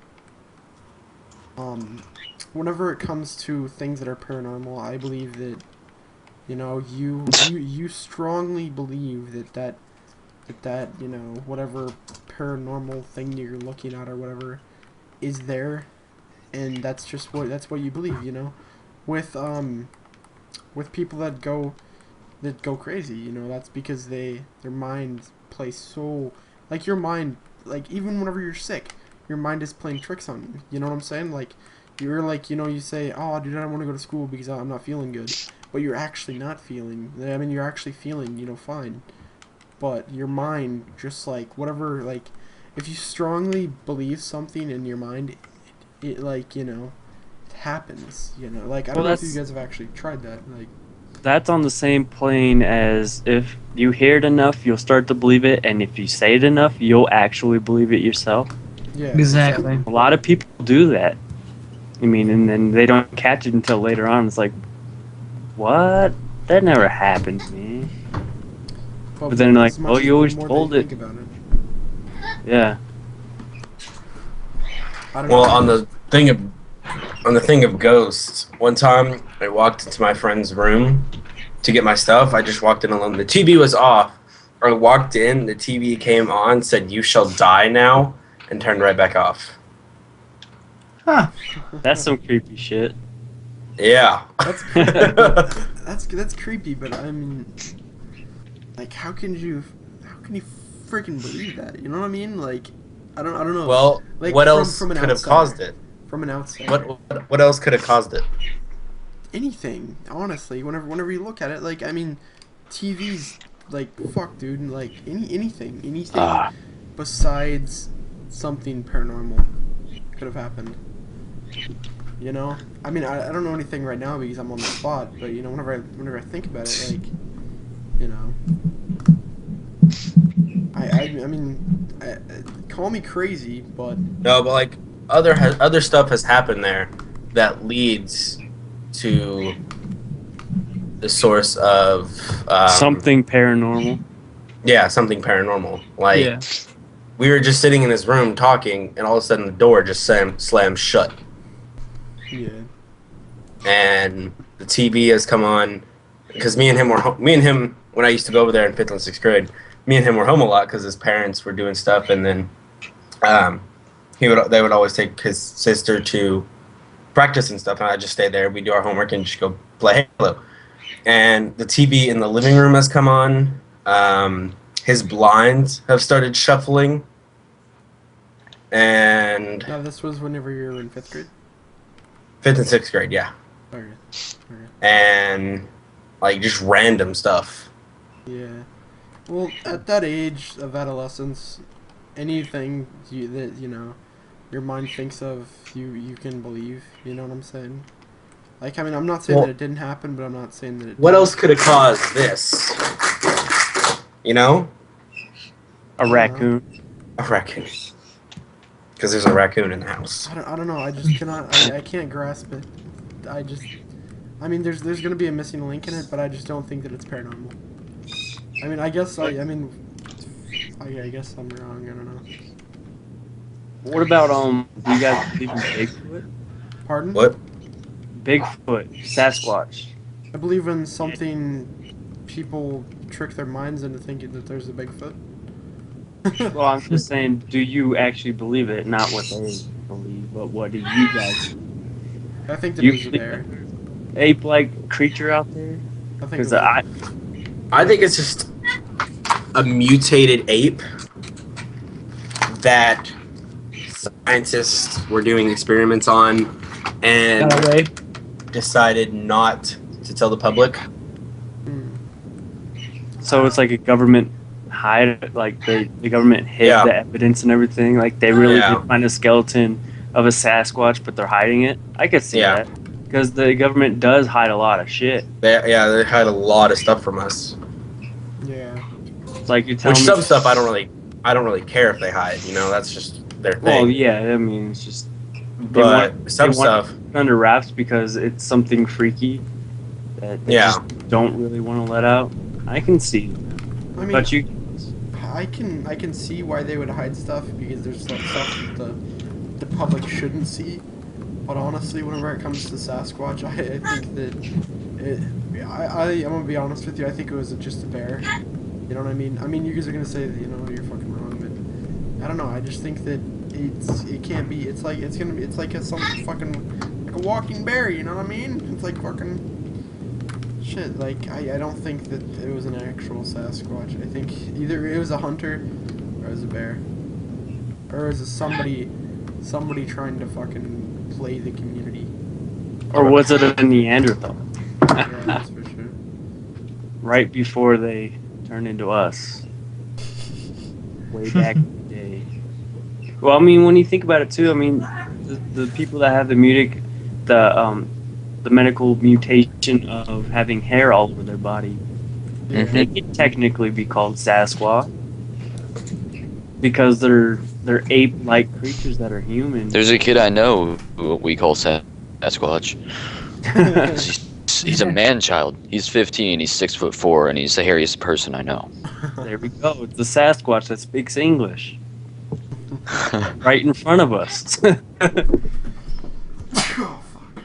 A: Whenever it comes to things that are paranormal, I believe that, you know, you strongly believe that you know, whatever paranormal thing you're looking at or whatever is there, and that's what you believe, you know. With people that go crazy, you know, that's because their mind plays so, like, your mind, like, even whenever you're sick, your mind is playing tricks on you. You know what I'm saying? Like, you're like, you know, you say, oh, dude, I don't want to go to school because I'm not feeling good, but you're actually not feeling. I mean, you're actually feeling, you know, fine, but your mind just, like, whatever, like, if you strongly believe something in your mind, it like, you know, it happens. You know, like, I don't know if you guys have actually tried that, like.
G: That's on the same plane as if you hear it enough, you'll start to believe it, and if you say it enough, you'll actually believe it yourself.
A: Yeah,
F: Exactly.
G: A lot of people do that. I mean, and then they don't catch it until later on. It's like, what? That never happened to me. But then, like, oh, you always told it. Yeah.
E: Well, on the thing of ghosts, one time I walked into my friend's room to get my stuff. I just walked in alone. The TV was off. I walked in, the TV came on, said "You shall die now," and turned right back off.
F: Huh.
G: That's some creepy shit.
E: Yeah.
A: That's creepy, but I mean, like, how can you freaking believe that? You know what I mean? Like, I don't know.
E: Well,
A: like,
E: what else
A: from
E: could have caused it?
A: From an outsider.
E: What else could have caused it?
A: Anything, honestly. Whenever you look at it, like, I mean, TV's like, fuck, dude, like, anything besides something paranormal could have happened. You know, I mean, I don't know anything right now because I'm on the spot, but, you know, whenever I think about it, like, you know, I mean, call me crazy, but
E: No, but like other stuff has happened there that leads to the source of
G: Something paranormal.
E: Yeah, something paranormal. Like,
F: Yeah.
E: we were just sitting in his room talking, and all of a sudden the door just slammed shut.
A: yeah.
E: And the TV has come on, because me and him when I used to go over there in 5th and 6th grade, me and him were home a lot because his parents were doing stuff, and then they would always take his sister to practice and stuff, and I'd just stay there. We'd do our homework and just go play Halo. And the TV in the living room has come on. His blinds have started shuffling. And
A: Now, this was whenever you were in 5th grade?
E: 5th and 6th grade, yeah.
A: Okay.
E: And, like, just random stuff.
A: Yeah. Well, at that age of adolescence, anything that, you know, your mind thinks of, you can believe. You know what I'm saying? Like, I mean, I'm not saying that it didn't happen, but I'm not saying that it
E: What
A: did.
E: else could have caused this? You know?
G: A raccoon.
E: A raccoon. Because there's a raccoon in the house.
A: I don't know. I just cannot. I can't grasp it. I mean, there's gonna be a missing link in it, but I just don't think that it's paranormal. I mean, I guess I guess I'm wrong. I don't know.
G: What about do you guys believe in Bigfoot?
A: Pardon?
E: What?
G: Bigfoot, Sasquatch.
A: I believe in something. People trick their minds into thinking that there's a Bigfoot.
G: Well, I'm just saying, do you actually believe it? Not what they believe, but what do you guys believe?
A: I think that
G: You
A: it's
G: believe
A: there.
G: Ape-like creature out there?
A: I think
G: Because
E: I think it's just a mutated ape that scientists were doing experiments on and
F: Got away.
E: decided not to tell the public.
G: So it's like a government hide, like the government hid
E: Yeah.
G: the evidence and everything. Like they really
E: Yeah.
G: did find a skeleton of a Sasquatch, but they're hiding it. I could see
E: Yeah.
G: that because the government does hide a lot of shit.
E: They hide a lot of stuff from us.
A: Yeah.
G: It's like you're telling
E: Which
G: me.
E: some stuff I don't really care if they hide. You know, that's just their thing.
G: Well, yeah, I mean, it's just
E: but some
G: they want
E: stuff.
G: it under wraps because it's something freaky that they
E: Yeah.
G: just don't really want to let out.
D: I can see.
A: I mean,
D: But you,
A: I can see why they would hide stuff because there's stuff that the public shouldn't see. But honestly, whenever it comes to Sasquatch, I think that I'm gonna be honest with you. I think it was just a bear. You know what I mean? I mean, you guys are gonna say that you're fucking wrong, but I don't know. I just think that it can't be. It's like some fucking like a walking bear. You know what I mean? It's like fucking shit. Like I don't think that it was an actual Sasquatch. I think either it was a hunter or it was a bear, or it was somebody trying to fucking play the community.
D: or was it a Neanderthal?
A: Yeah, that's for sure.
D: Right before they turned into us. Way back in the day. Well, I mean, when you think about it too, I mean, the people that have the medical mutation of having hair all over their body, they could technically be called Sasquatch because they're ape-like creatures that are human.
C: There's a kid I know who we call Sasquatch. He's a man-child. He's 15. He's 6'4", and he's the hairiest person I know.
D: There we go. It's the Sasquatch that speaks English. Right in front of us.
A: Oh fuck!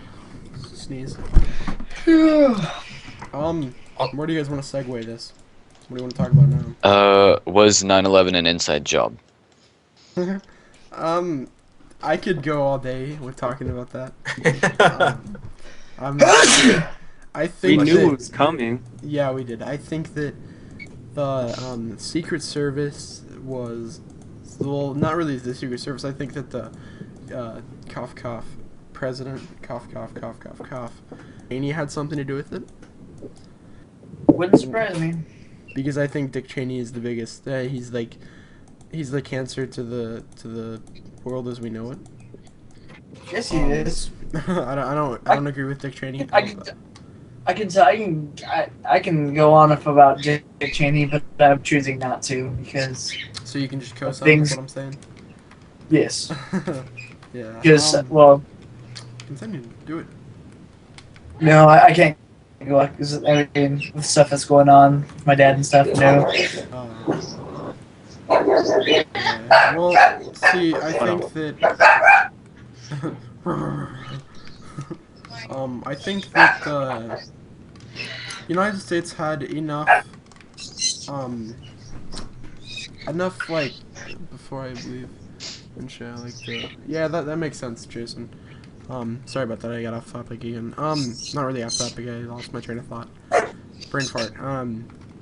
A: Sneeze. Where do you guys want to segue this? What do you want to talk about now?
C: Was 9/11 an inside job?
A: I could go all day with talking about that. I think
D: We knew
A: that,
D: it was coming.
A: Yeah, we did. I think that the Secret Service was, well, not really the Secret Service. I think that the cough cough president cough cough cough cough cough, Cheney had something to do with it.
F: Wouldn't surprise me.
A: Because I think Dick Cheney is the biggest. He's the cancer to the world as we know it.
F: Yes, he is.
A: I don't agree with Dick Cheney.
F: I can go on about Dick Cheney, but I'm choosing not to because.
A: So you can just co-sign what I'm saying.
F: Yes.
A: Yeah.
F: Because well.
A: Continue. Do it.
F: No, I can't go because I mean with stuff that's going on with my dad and stuff. No.
A: Yeah. Well, see, I think that. I think that the United States had enough, like, before I leave and share, like, yeah, that makes sense, Jason. Sorry about that, I got off topic again. Not really off topic, I lost my train of thought. Brain fart.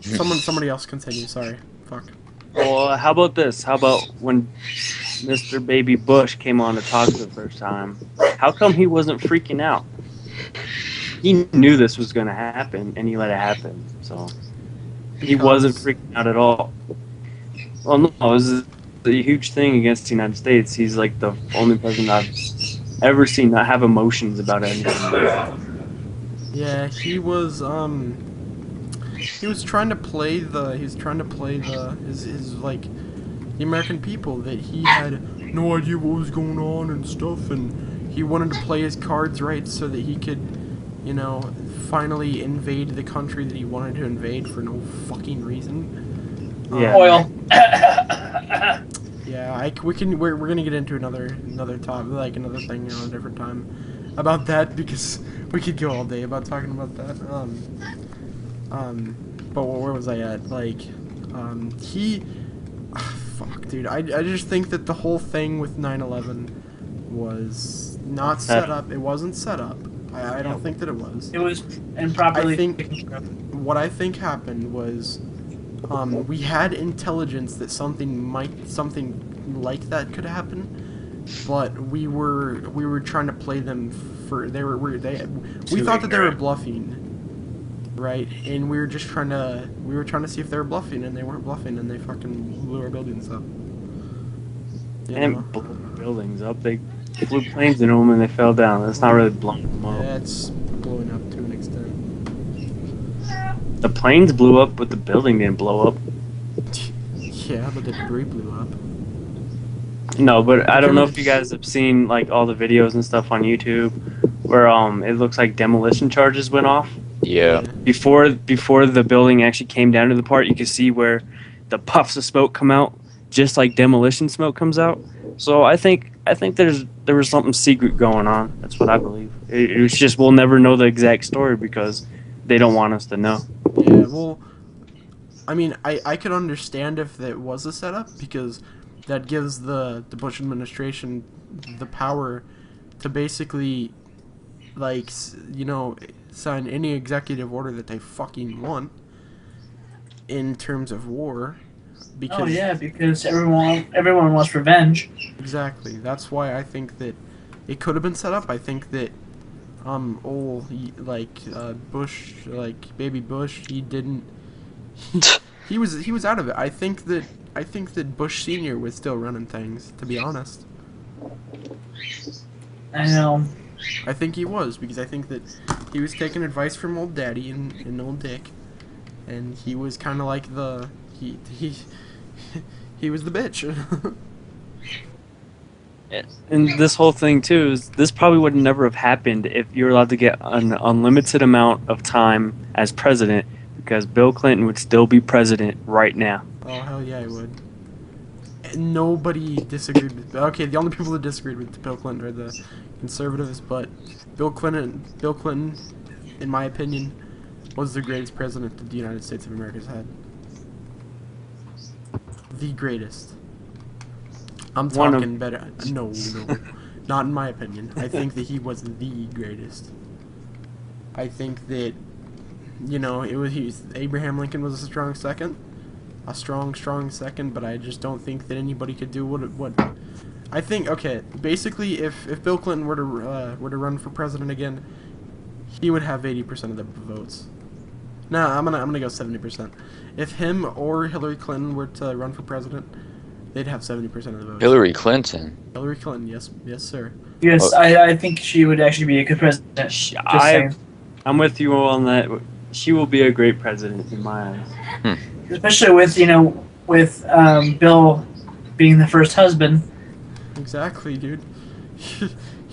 A: Somebody else continue, sorry. Fuck.
D: Well, how about this? How about when Mr. Baby Bush came on to talk for the first time? How come he wasn't freaking out? He knew this was going to happen, and he let it happen. So he wasn't freaking out at all. Well, no, it was a huge thing against the United States. He's like the only president I've ever seen not have emotions about anything.
A: Yeah, he was trying to play his like the American people, that he had no idea what was going on and stuff, and he wanted to play his cards right so that he could, you know, finally invade the country that he wanted to invade for no fucking reason.
D: Yeah.
F: Oil.
A: Yeah, we're gonna get into another topic, like another thing, a different time about that, because we could go all day about talking about that. But where was I at? Like, fuck, dude. I just think that the whole thing with 9/11 was not set up. It wasn't set up. I don't think that it was.
F: It was improperly.
A: I think what I think happened was, we had intelligence that something like that could happen, but we were trying to play them for we thought that they were bluffing, right? And we were trying to see if they were bluffing, and they weren't bluffing, and they fucking blew our buildings up.
D: And blew buildings up. They flew planes into them and they fell down. That's not really blowing them up.
A: Yeah, it's blowing up to an extent.
D: The planes blew up, but the building didn't blow up.
A: Yeah, but the debris blew up.
D: No, but I don't know if you guys have seen like all the videos and stuff on YouTube where it looks like demolition charges went off
C: Yeah.
G: Before the building actually came down to the part, you could see where the puffs of smoke come out, just like demolition smoke comes out. So I think there was something secret going on. That's what I believe. It was just we'll never know the exact story because they don't want us to know.
A: Yeah, well, I mean, I could understand if it was a setup, because that gives the Bush administration the power to basically, like, sign any executive order that they fucking want in terms of war. Because,
F: Oh yeah, because everyone wants revenge.
A: exactly. That's why I think that it could have been set up. I think that Bush, like baby Bush, he didn't. He was out of it. I think that Bush Senior was still running things. To be honest,
F: I know.
A: I think he was, because I think that he was taking advice from old Daddy and old Dick, and he was kind of like he was the bitch.
G: And this whole thing too is this probably would never have happened if you were allowed to get an unlimited amount of time as president, because Bill Clinton would still be president right now.
A: Oh hell yeah, I would. And nobody disagreed with. Okay, the only people that disagreed with Bill Clinton are the conservatives, but Bill Clinton, in my opinion, was the greatest president that the United States of America's had. The greatest. I'm
G: One of-
A: talking better. No, not in my opinion. I think that he was the greatest. I think that, Abraham Lincoln was a strong second, strong second. But I just don't think that anybody could do what. I think, okay, basically, if Bill Clinton were to run for president again, he would have 80% of the votes. No, I'm gonna go 70%. If him or Hillary Clinton were to run for president, they'd have 70% of the votes.
C: Hillary Clinton.
A: Hillary Clinton, yes, sir.
F: Yes,
C: Oh.
F: I think she would actually be a good president. Just saying.
G: I'm with you on that. She will be a great president in my eyes.
F: Especially with Bill being the first husband.
A: Exactly, dude.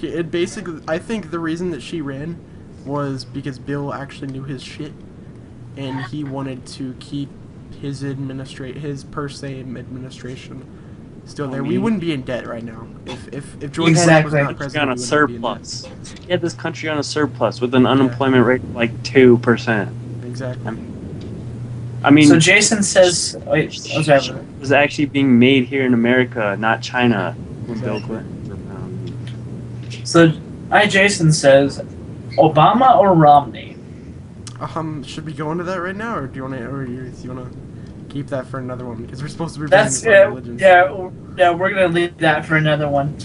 A: It basically, I think the reason that she ran was because Bill actually knew his shit, and he wanted to keep his per se administration still there. We wouldn't be in debt right now if George Bush was not president.
G: On a surplus. He had this country on a surplus with an unemployment rate of like 2%.
A: Exactly.
G: I mean,
F: So Jason says,
G: it was actually being made here in America, not China, when Bill
A: Exactly.
G: Clinton.
F: So Jason says, Obama or Romney?
A: Should we go into that right now, or do you wanna keep that for another one, because we're supposed to be
F: That's
A: bringing religions.
F: yeah. We're gonna leave that for another one.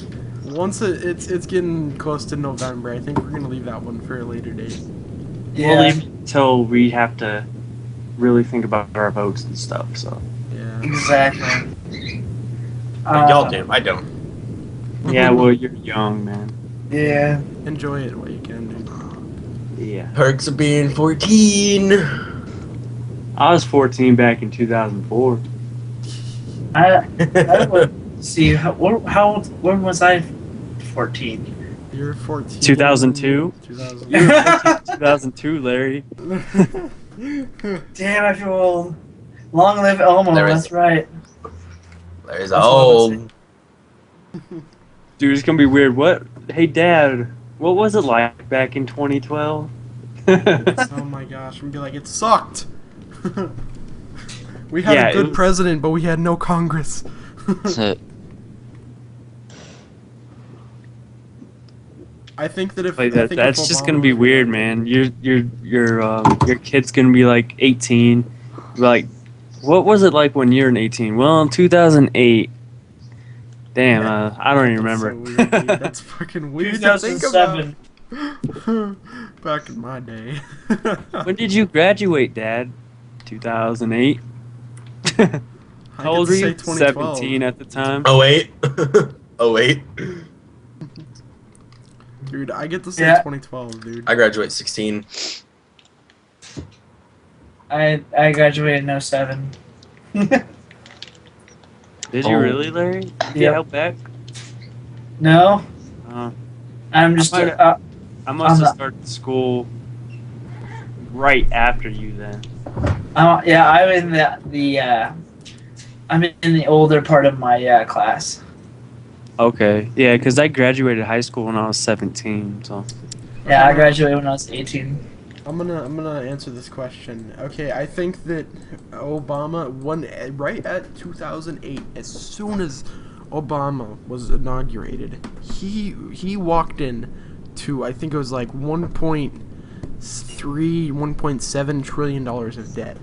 A: Once it's getting close to November, I think we're gonna leave that one for a later date.
G: We'll leave it until we have to really think about our votes and stuff. So
A: Yeah.
F: Exactly.
E: Y'all do. I don't.
G: yeah, well, you're young, man.
F: Yeah.
A: Enjoy it while you can, dude.
G: Yeah,
E: Perks of being 14.
G: I was 14 back in 2004.
F: I would see how old. When was I? 14.
A: You're 14.
G: 2002?
A: 2000.
G: You were 14 2002, Larry.
F: Damn, I feel old. Long live Elmo.
E: There is-
F: That's right.
E: There's
F: That's what I would
E: old.
G: Dude, it's gonna be weird. What? Hey, Dad, what was it like back in 2012?
A: Oh my gosh, I'm gonna be like, it sucked. We had
G: Yeah,
A: a
G: it
A: good
G: was-
A: president, but we had no Congress.
C: That's it.
A: I think that if
G: Like
A: I
G: that,
A: think
G: that's
A: if
G: just
A: Obama
G: gonna be
A: was
G: weird,
A: reelected-
G: man. Your kid's gonna be like 18. Like, what was it like when you're an 18? Well, in 2008. Damn, I don't even
A: That's so
G: remember.
A: weird, dude. That's fucking weird to think about.
F: 2007.
A: Back in my day.
G: When did you graduate, Dad? 2008.
A: I
G: How old
A: could
G: were
A: say
G: you?
A: 2012.
G: 17 at the time.
E: Oh wait. Oh wait.
A: Dude, I get to say
F: Yeah.
A: 2012, dude.
E: I graduate 16.
F: I graduated in 07.
G: Did you
C: Oh.
G: really, Larry? Did you
F: Yep.
G: help back?
F: No,
G: Uh,
F: I'm just.
G: I must
F: I'm
G: have
F: not-
G: started school right after you then.
F: Yeah, I'm in I'm in the older part of my class.
G: Okay, yeah, because I graduated high school when I was 17. So
F: Yeah, I graduated when I was 18.
A: I'm gonna answer this question. Okay, I think that Obama won right at 2008. As soon as Obama was inaugurated, he walked in to, I think it was like 1.7 trillion dollars of debt.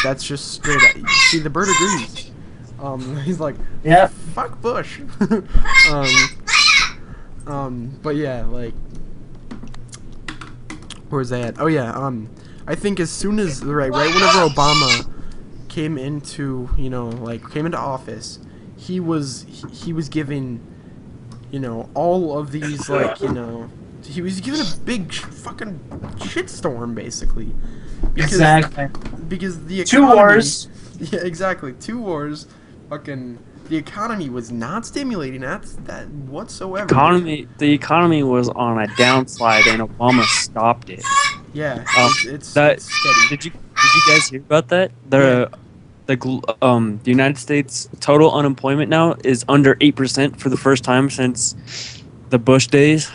A: That's just straight up. See, the bird agrees. He's like,
F: Yep.
A: fuck Bush. But yeah, like, where's that? Oh yeah, I think as soon as right whenever Obama came into office, he was giving, all of these, like, he was giving a big fucking shitstorm basically.
F: Exactly.
A: Because the
F: Two
A: economy,
F: wars.
A: Yeah, exactly. 2 wars. Fucking, the economy was not stimulating that whatsoever.
G: the economy was on a downslide, and Obama stopped it.
A: Yeah, it's
G: That
A: steady.
G: did you guys hear about that? The United States total unemployment now is under 8% for the first time since the Bush days,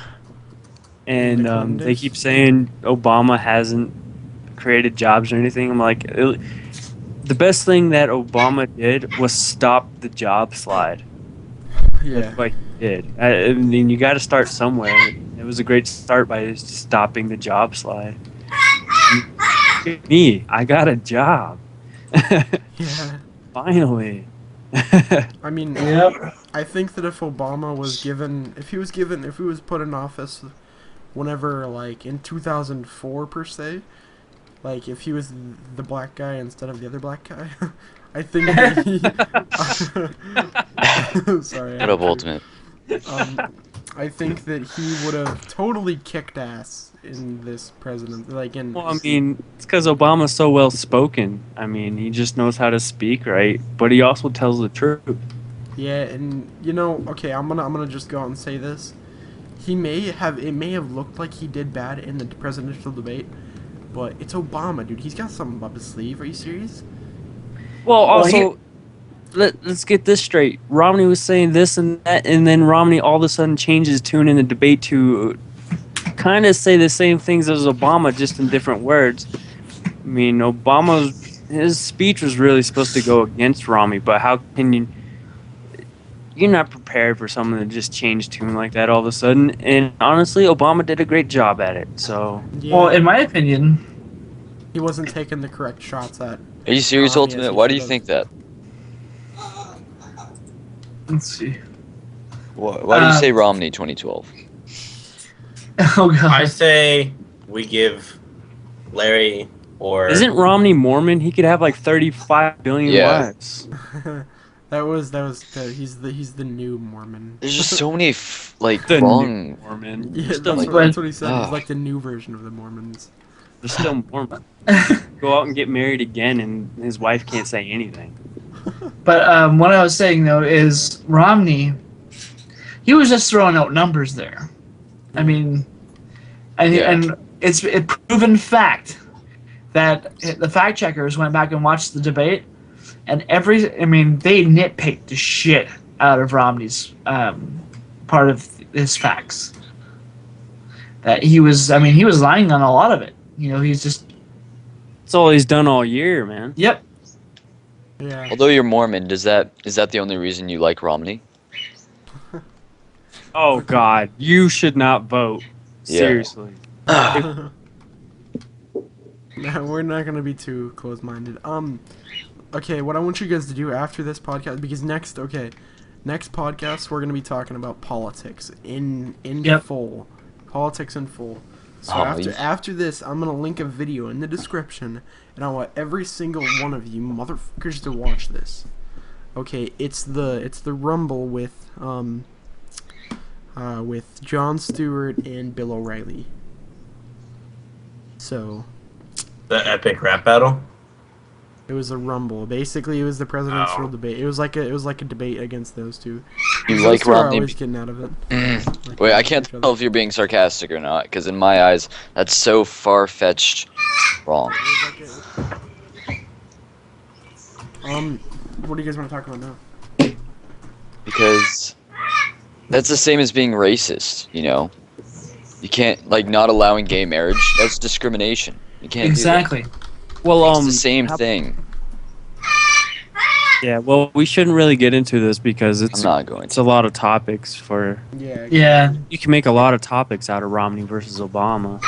G: and they keep saying Obama hasn't created jobs or anything. I'm like, the best thing that Obama did was stop the job slide.
A: Yeah.
G: That's what he did. I mean, you got to start somewhere. It was a great start by just stopping the job slide. Me, I got a job.
A: Yeah.
G: Finally.
A: I mean,
F: Yep.
A: I think that if Obama was given, if he was put in office whenever, like, in 2004 per se, like, if he was the black guy instead of the other black guy, I think that he... Sorry.
C: What up, Ultimate?
A: I think that he would have totally kicked ass in this president. Like, in...
G: Well, I mean, it's because Obama's so well spoken. I mean, he just knows how to speak, right? But he also tells the truth.
A: Yeah, and, okay, I'm gonna just go out and say this. It may have looked like he did bad in the presidential debate, but it's Obama, dude. He's got something up his sleeve. Are you serious?
G: Well, also, let's get this straight. Romney was saying this and that, and then Romney all of a sudden changed his tune in the debate to kind of say the same things as Obama, just in different words. I mean, his speech was really supposed to go against Romney, but how can you... You're not prepared for someone to just change tune like that all of a sudden. And honestly, Obama did a great job at it. So,
A: Yeah.
F: Well, in my opinion,
A: He wasn't taking the correct shots at...
C: Are you serious,
A: Romney, as
C: Ultimate?
A: he
C: Why do you
A: should've.
C: think that?
F: let's see.
C: Why do you say Romney 2012?
F: Oh god.
E: I say we give Larry or
G: isn't Romney Mormon? He could have like 35 billion
C: Yeah.
G: wives.
A: He's the new Mormon.
C: There's just so many
G: The
C: wrong.
G: new Mormon.
A: Yeah,
G: They're
A: that's
G: still,
A: what he said. He's
C: Ah.
A: like the new version of the Mormons.
G: they're still Mormon. Go out and get married again, and his wife can't say anything.
F: But what I was saying though is Romney, he was just throwing out numbers there. I mean,
C: Yeah.
F: and it's a proven fact that the fact checkers went back and watched the debate, and they nitpicked the shit out of Romney's part of his facts. That he was lying on a lot of it. He's just...
G: That's all he's done all year, man.
F: Yep.
A: Yeah.
C: Although you're Mormon, is that the only reason you like Romney?
G: Oh God, you should not vote.
C: Yeah.
G: Seriously.
A: No, we're not gonna be too close-minded. Okay, what I want you guys to do after this podcast, because next podcast we're gonna be talking about politics in
F: Yep.
A: full, politics in full. So
C: Oh,
A: after this, I'm gonna link a video in the description, and I want every single one of you motherfuckers to watch this. Okay, it's the Rumble with Jon Stewart and Bill O'Reilly. So
E: the epic rap battle.
A: it was a Rumble. Basically, it was the presidential debate. It was like a debate against those two.
C: You
A: Those
C: like
A: two are
C: Romney?
A: always getting out of it. Like,
C: Wait, I
A: each
C: can't
A: other.
C: tell if you're being sarcastic or not, because in my eyes, that's so far-fetched wrong.
A: What do you guys want to talk about now?
C: Because that's the same as being racist, you know? You can't, like, not allowing gay marriage. That's discrimination. You can't
F: Exactly.
G: Well,
C: do that. It's the same thing.
G: Yeah, well, we shouldn't really get into this because
C: I'm not going
G: it's
C: to.
G: a lot of topics for.
A: Yeah.
F: Yeah,
G: You can make a lot of topics out of Romney versus Obama.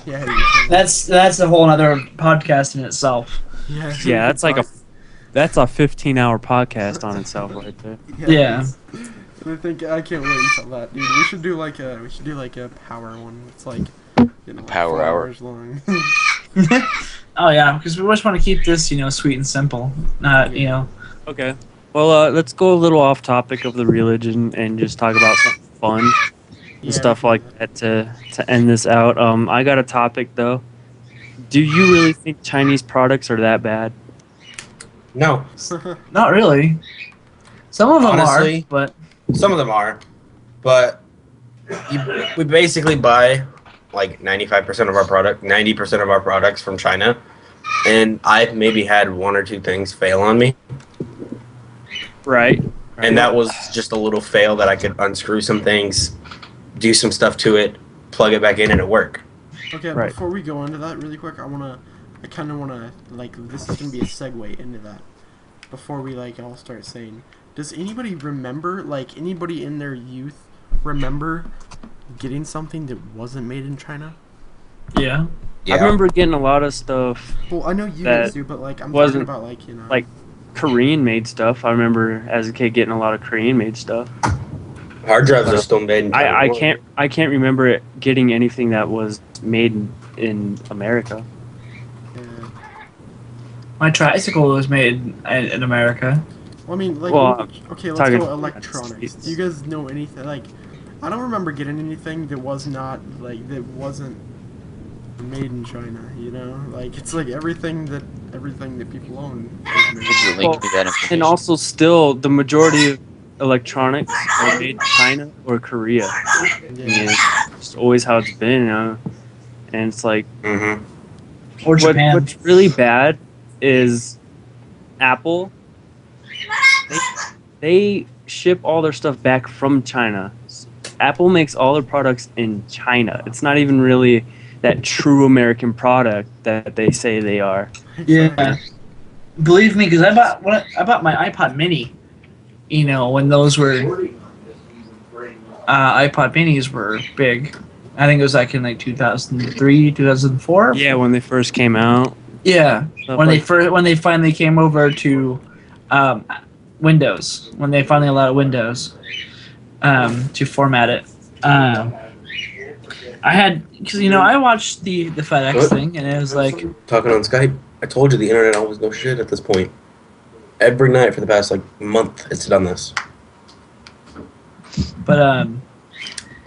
A: Yeah.
F: that's a whole other podcast in itself.
A: Yeah.
G: Yeah, that's like that's a 15-hour podcast on itself right there.
F: Yeah.
A: And I think I can't wait until that, dude. We should do like a power one. It's like, you know, like
C: Power
A: 4
C: hour.
A: hours long.
F: Oh yeah, because we just want to keep this, sweet and simple. Not,
G: Okay. Well, let's go a little off topic of the religion and just talk about something fun
A: Yeah,
G: and stuff
A: we
G: like
A: can
G: that to end this out. I got a topic though. Do you really think Chinese products are that bad?
E: No,
F: not really. Some of them
E: Honestly,
F: are, but
E: some of them are, but we basically buy like 95% of our product, 90% of our products from China, and I've maybe had 1 or 2 things fail on me,
G: Right.
E: and that was just a little fail that I could unscrew some things, do some stuff to it, plug it back in, and it worked.
A: Okay,
G: Right.
A: before we go into that really quick, I kind of want to, like, this is going to be a segue into that. Before we, like, all start saying, does anybody remember, like, anybody in their youth remember getting something that wasn't made in China?
F: yeah.
G: I remember getting a lot of stuff,
A: Well, I know you
G: That
A: guys do, but, like, I'm talking
G: wasn't,
A: about, like,
G: like, Korean-made stuff. I remember as a kid getting a lot of Korean-made stuff.
E: Hard drives are still made in China.
G: I can't remember it getting anything that was made in America.
F: My tricycle was made in America.
A: Well, I mean, like,
G: Well,
A: okay, let's
G: talking
A: go
G: about
A: electronics.
G: States.
A: Do you guys know anything, like, I don't remember getting anything that was not, like, that wasn't made in China, you know? Like, it's like everything that people own is made
C: Could you
A: in
C: link me that information?
G: And also, still, the majority of electronics are made in China or Korea. I mean,
A: Yeah.
G: it's just always how it's been, and it's like
E: Mm-hmm.
F: Or Japan.
G: what's really bad is Apple. They ship all their stuff back from China. Apple makes all their products in China. It's not even really that true American product that they say they are.
F: Yeah. Believe me, because I bought my iPod Mini. When those were iPod Minis were big. I think it was like in like 2003, 2004.
G: Yeah, when they first came out.
F: Yeah.
G: Stuff
F: When
G: like-
F: they finally came over to Windows, when they finally allowed Windows to format it. I had, because I watched the FedEx
E: What?
F: thing, and it was like,
E: Talking on Skype, I told you the internet always goes shit at this point. Every night for the past like month, it's done this.
F: but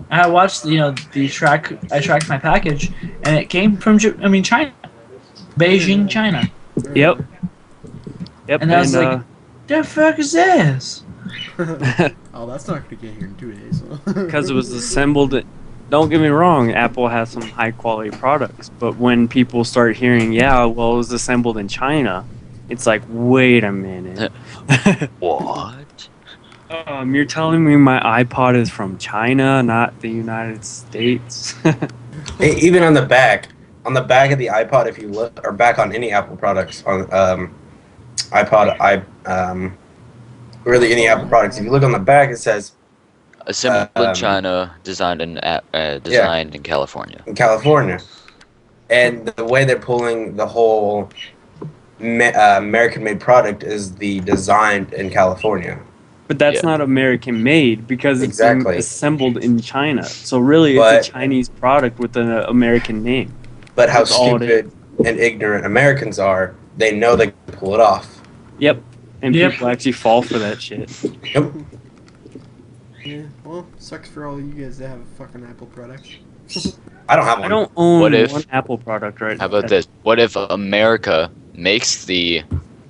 F: I watched I tracked my package, and it came from China, Beijing, China,
G: Yep. Yep.
F: and I was like, the fuck is this?
A: Oh, that's not gonna get here in 2 days.
G: because it was assembled. Don't get me wrong, Apple has some high quality products, but when people start hearing, yeah, well, it was assembled in China, it's like, wait a minute.
C: What?
G: You're telling me my iPod is from China, not the United States?
E: Even on the back of the iPod, if you look, or back on any Apple products, on iPod, really any Apple products, if you look on the back, it says
C: Assembled in China, designed in California.
E: in California. And the way they're pulling the whole American-made product is the designed in California.
G: But that's
C: Yeah.
G: not American made because it's
E: Exactly.
G: assembled in China. So really,
E: But-
G: it's a Chinese product with an American name.
E: But how
G: That's all it
E: stupid and ignorant Americans are, they know they can pull it off.
G: Yep. And
F: Yep.
G: people actually fall for that shit.
E: Yep.
A: Yeah, well, sucks for all of you guys that have fucking Apple products.
E: I don't have one.
G: I don't own
C: What if-
G: one Apple product right now.
C: How about this? What if America makes the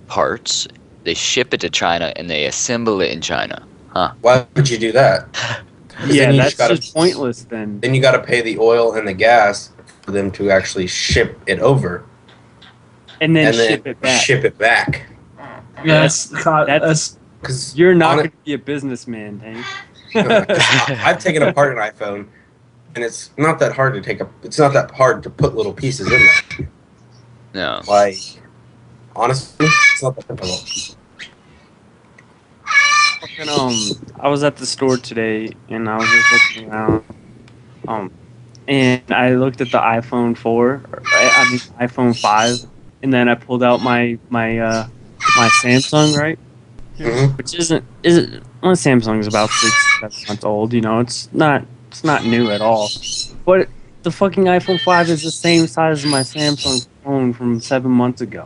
C: parts, they ship it to China, and they assemble it in China?
E: Why would you do that? 'Cause
G: Yeah,
E: then you
G: that's
E: gotta-
G: just pointless then.
E: Then you got to pay the oil and the gas for them to actually ship it over
G: And then
E: and
G: ship it back.
E: Ship it back.
F: Yeah, that's
E: Because
G: You're not going to be a businessman, Tank.
E: I've taken apart an iPhone, and it's not that hard to take a. It's not that hard to put little pieces in there.
C: No.
E: Like, honestly, it's not that difficult.
G: I was at the store today and I was just looking around. And I looked at the iPhone 4, iPhone 5, and then I pulled out my Samsung, right?
E: Mhm.
G: Which isn't well, Samsung's about 6-7 months old. You know, it's not new at all. But the fucking iPhone 5 is the same size as my Samsung phone from 7 months ago.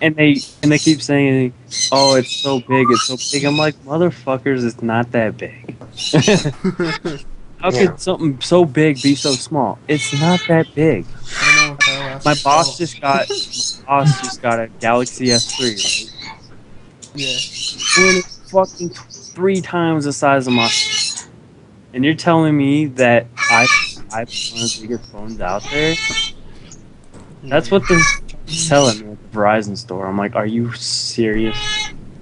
G: And they keep saying, "Oh, it's so big, it's so big." I'm like, motherfuckers, it's not that big. How could something so big be so small? It's not that big.
A: I don't know, Kyle,
G: My boss just got a Galaxy S3, right?
A: Yeah.
G: And it's fucking 3 times the size of my. And you're telling me that iPhone one of the biggest phones out there? That's what they're selling me at the Verizon store. I'm like, are you serious?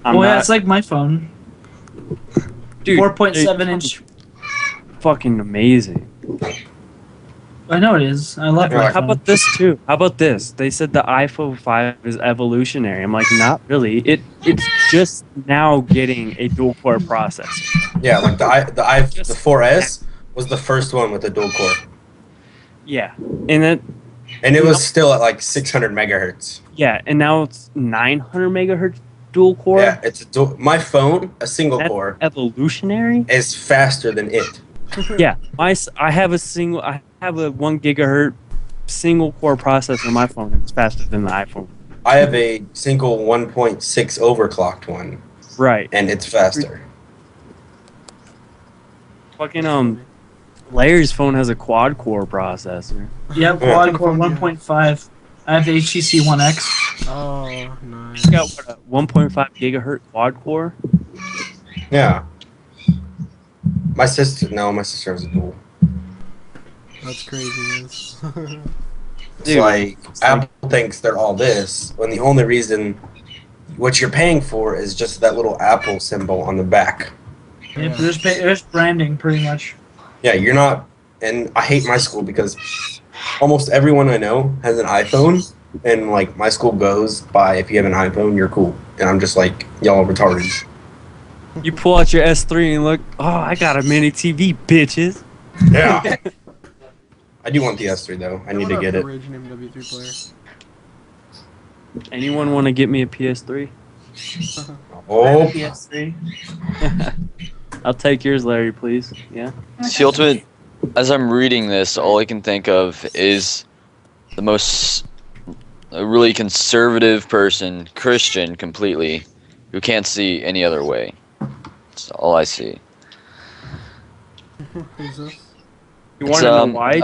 F: yeah, it's like my phone.
G: Dude,
F: 4.7 inch.
G: Fucking amazing.
F: I know it is. I love
E: Yeah,
F: my
E: like-
G: How
F: phone.
G: about this too? How about this? They said the iPhone 5 is evolutionary. I'm like, not really. It's just now getting a dual core processor.
E: Yeah, like the 4S was the first one with the dual core,
G: Yeah, and then
E: and it was still at like 600 megahertz.
G: and now it's 900 megahertz dual core.
E: Yeah, it's a dual. My phone, a single
G: That's
E: core,
G: evolutionary.
E: is faster than it.
G: Yeah, I have a 1 gigahertz single core processor on my phone, and it's faster than the iPhone.
E: I have a single 1.6 overclocked one,
G: Right.
E: and it's faster.
G: Fucking Larry's phone has a quad core processor.
F: Yep, quad core 1.5. I have the HTC One X.
A: Oh, nice.
G: It's got what, a 1.5 gigahertz quad core.
E: Yeah. My sister has a dual.
A: That's crazy. Yes.
E: It's like Apple thinks they're all this, when the only reason what you're paying for is just that little Apple symbol on the back.
F: Yep, there's branding pretty much.
E: Yeah, you're not. And I hate my school because almost everyone I know has an iPhone, and like my school goes by, if you have an iPhone, you're cool. And I'm just like, y'all are retarded.
G: You pull out your S3 and look, oh, I got a mini TV, bitches.
E: Yeah. I do want the S3 though. I need to get it.
A: Origin MW3 player.
G: Anyone want to get me a PS3?
E: Oh,
F: PS3.
G: I'll take yours, Larry, please. Yeah.
C: See, ultimate, as I'm reading this, all I can think of is a really conservative person, Christian completely, who can't see any other way. That's all I see.
A: Who's this?
G: You want to know why?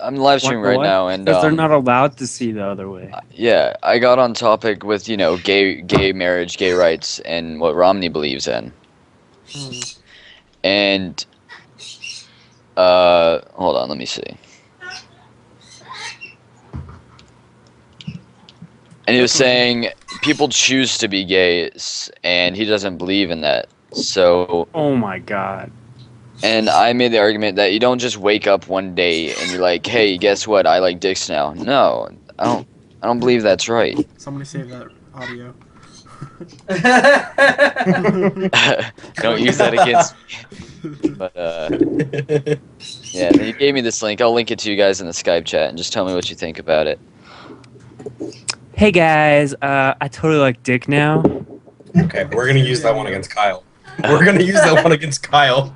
C: I'm live streaming right now, and
G: because they're not allowed to see the other way.
C: yeah, I got on topic with gay marriage, gay rights, and what Romney believes in. And hold on, let me see. And he was saying people choose to be gays, and he doesn't believe in that. So,
G: Oh my god.
C: and I made the argument that you don't just wake up one day and you're like, "Hey, guess what? I like dicks now." No, I don't believe that's right.
A: Somebody save that audio.
C: Don't use that against me. But yeah, then you gave me this link. I'll link it to you guys in the Skype chat and just tell me what you think about it.
G: Hey guys, I totally like dick now.
E: okay. We're gonna use that one against Kyle. We're gonna use that one against Kyle.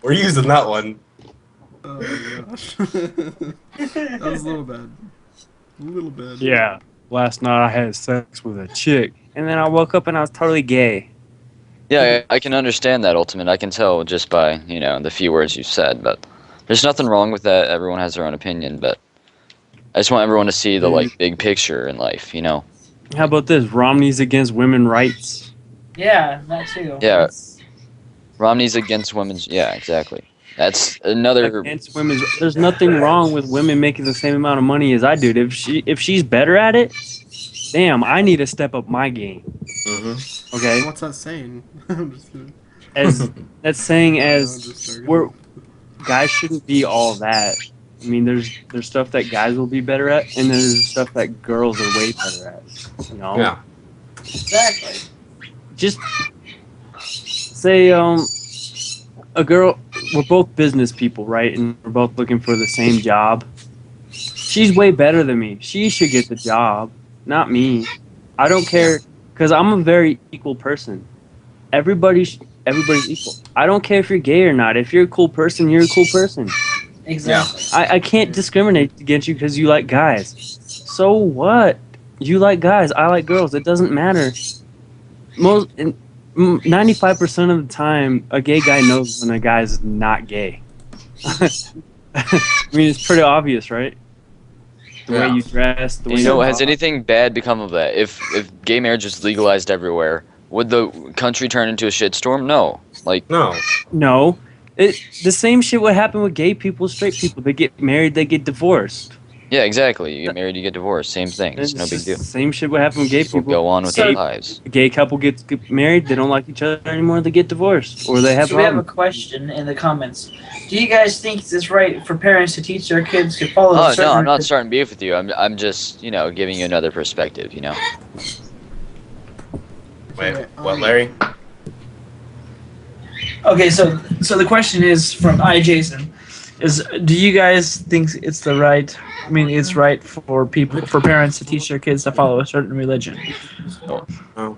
E: We're using that one.
A: Oh my gosh. That was a little bad. A little bad.
G: Yeah. Last night I had sex with a chick, and then I woke up and I was totally gay.
C: Yeah, I can understand that, Ultimate. I can tell just by, the few words you said, but there's nothing wrong with that. Everyone has their own opinion, but I just want everyone to see the, big picture in life,
G: How about this? Romney's against women's rights.
F: Yeah, that too.
C: Yeah.
F: It's-
C: Romney's against women's. Yeah, exactly. That's another.
G: Against women, there's nothing wrong with women making the same amount of money as I do. If she's better at it, damn, I need to step up my game.
E: Mm-hmm.
G: Okay,
A: What's that saying? I'm just kidding.
G: as that's saying
A: No,
G: as
A: just joking.
G: we're guys shouldn't be all that. I mean, there's stuff that guys will be better at, and then there's stuff that girls are way better at. You know,
E: Yeah.
F: Exactly.
G: just say a girl. We're both business people, right? And we're both looking for the same job. She's way better than me. She should get the job, not me. I don't care because I'm a very equal person. Everybody's equal. I don't care if you're gay or not. If you're a cool person, you're a cool person.
F: Exactly.
G: I can't discriminate against you because you like guys. So what? You like guys. I like girls. It doesn't matter. 95% of the time, a gay guy knows when a guy's not gay. I mean, it's pretty obvious, right? The way you dress, the way
C: You know,
G: you
C: has
G: talk.
C: anything bad become of that? If gay marriage is legalized everywhere, would the country turn into a shitstorm? No. Like,
E: No.
G: No. The same shit would happen with gay people, straight people. They get married, they get divorced.
C: yeah, exactly. You get married, you get divorced. Same thing. It's no big deal.
G: The same shit would happen with gay
C: People
G: people.
C: go on with
F: So-
C: their lives.
G: A gay couple gets married, they don't like each other anymore, they get divorced, or they have
F: So we have a
G: problems.
F: question in the comments. Do you guys think it's right for parents to teach their kids to follow?
C: Oh
F: certain
C: no, I'm not starting beef with you. I'm just giving you another perspective.
E: Wait,
A: Okay,
E: what, Larry?
F: Okay, so the question is from Jason, is do you guys think it's the right? I mean, it's right for parents to teach their kids to follow a certain religion?
E: Oh.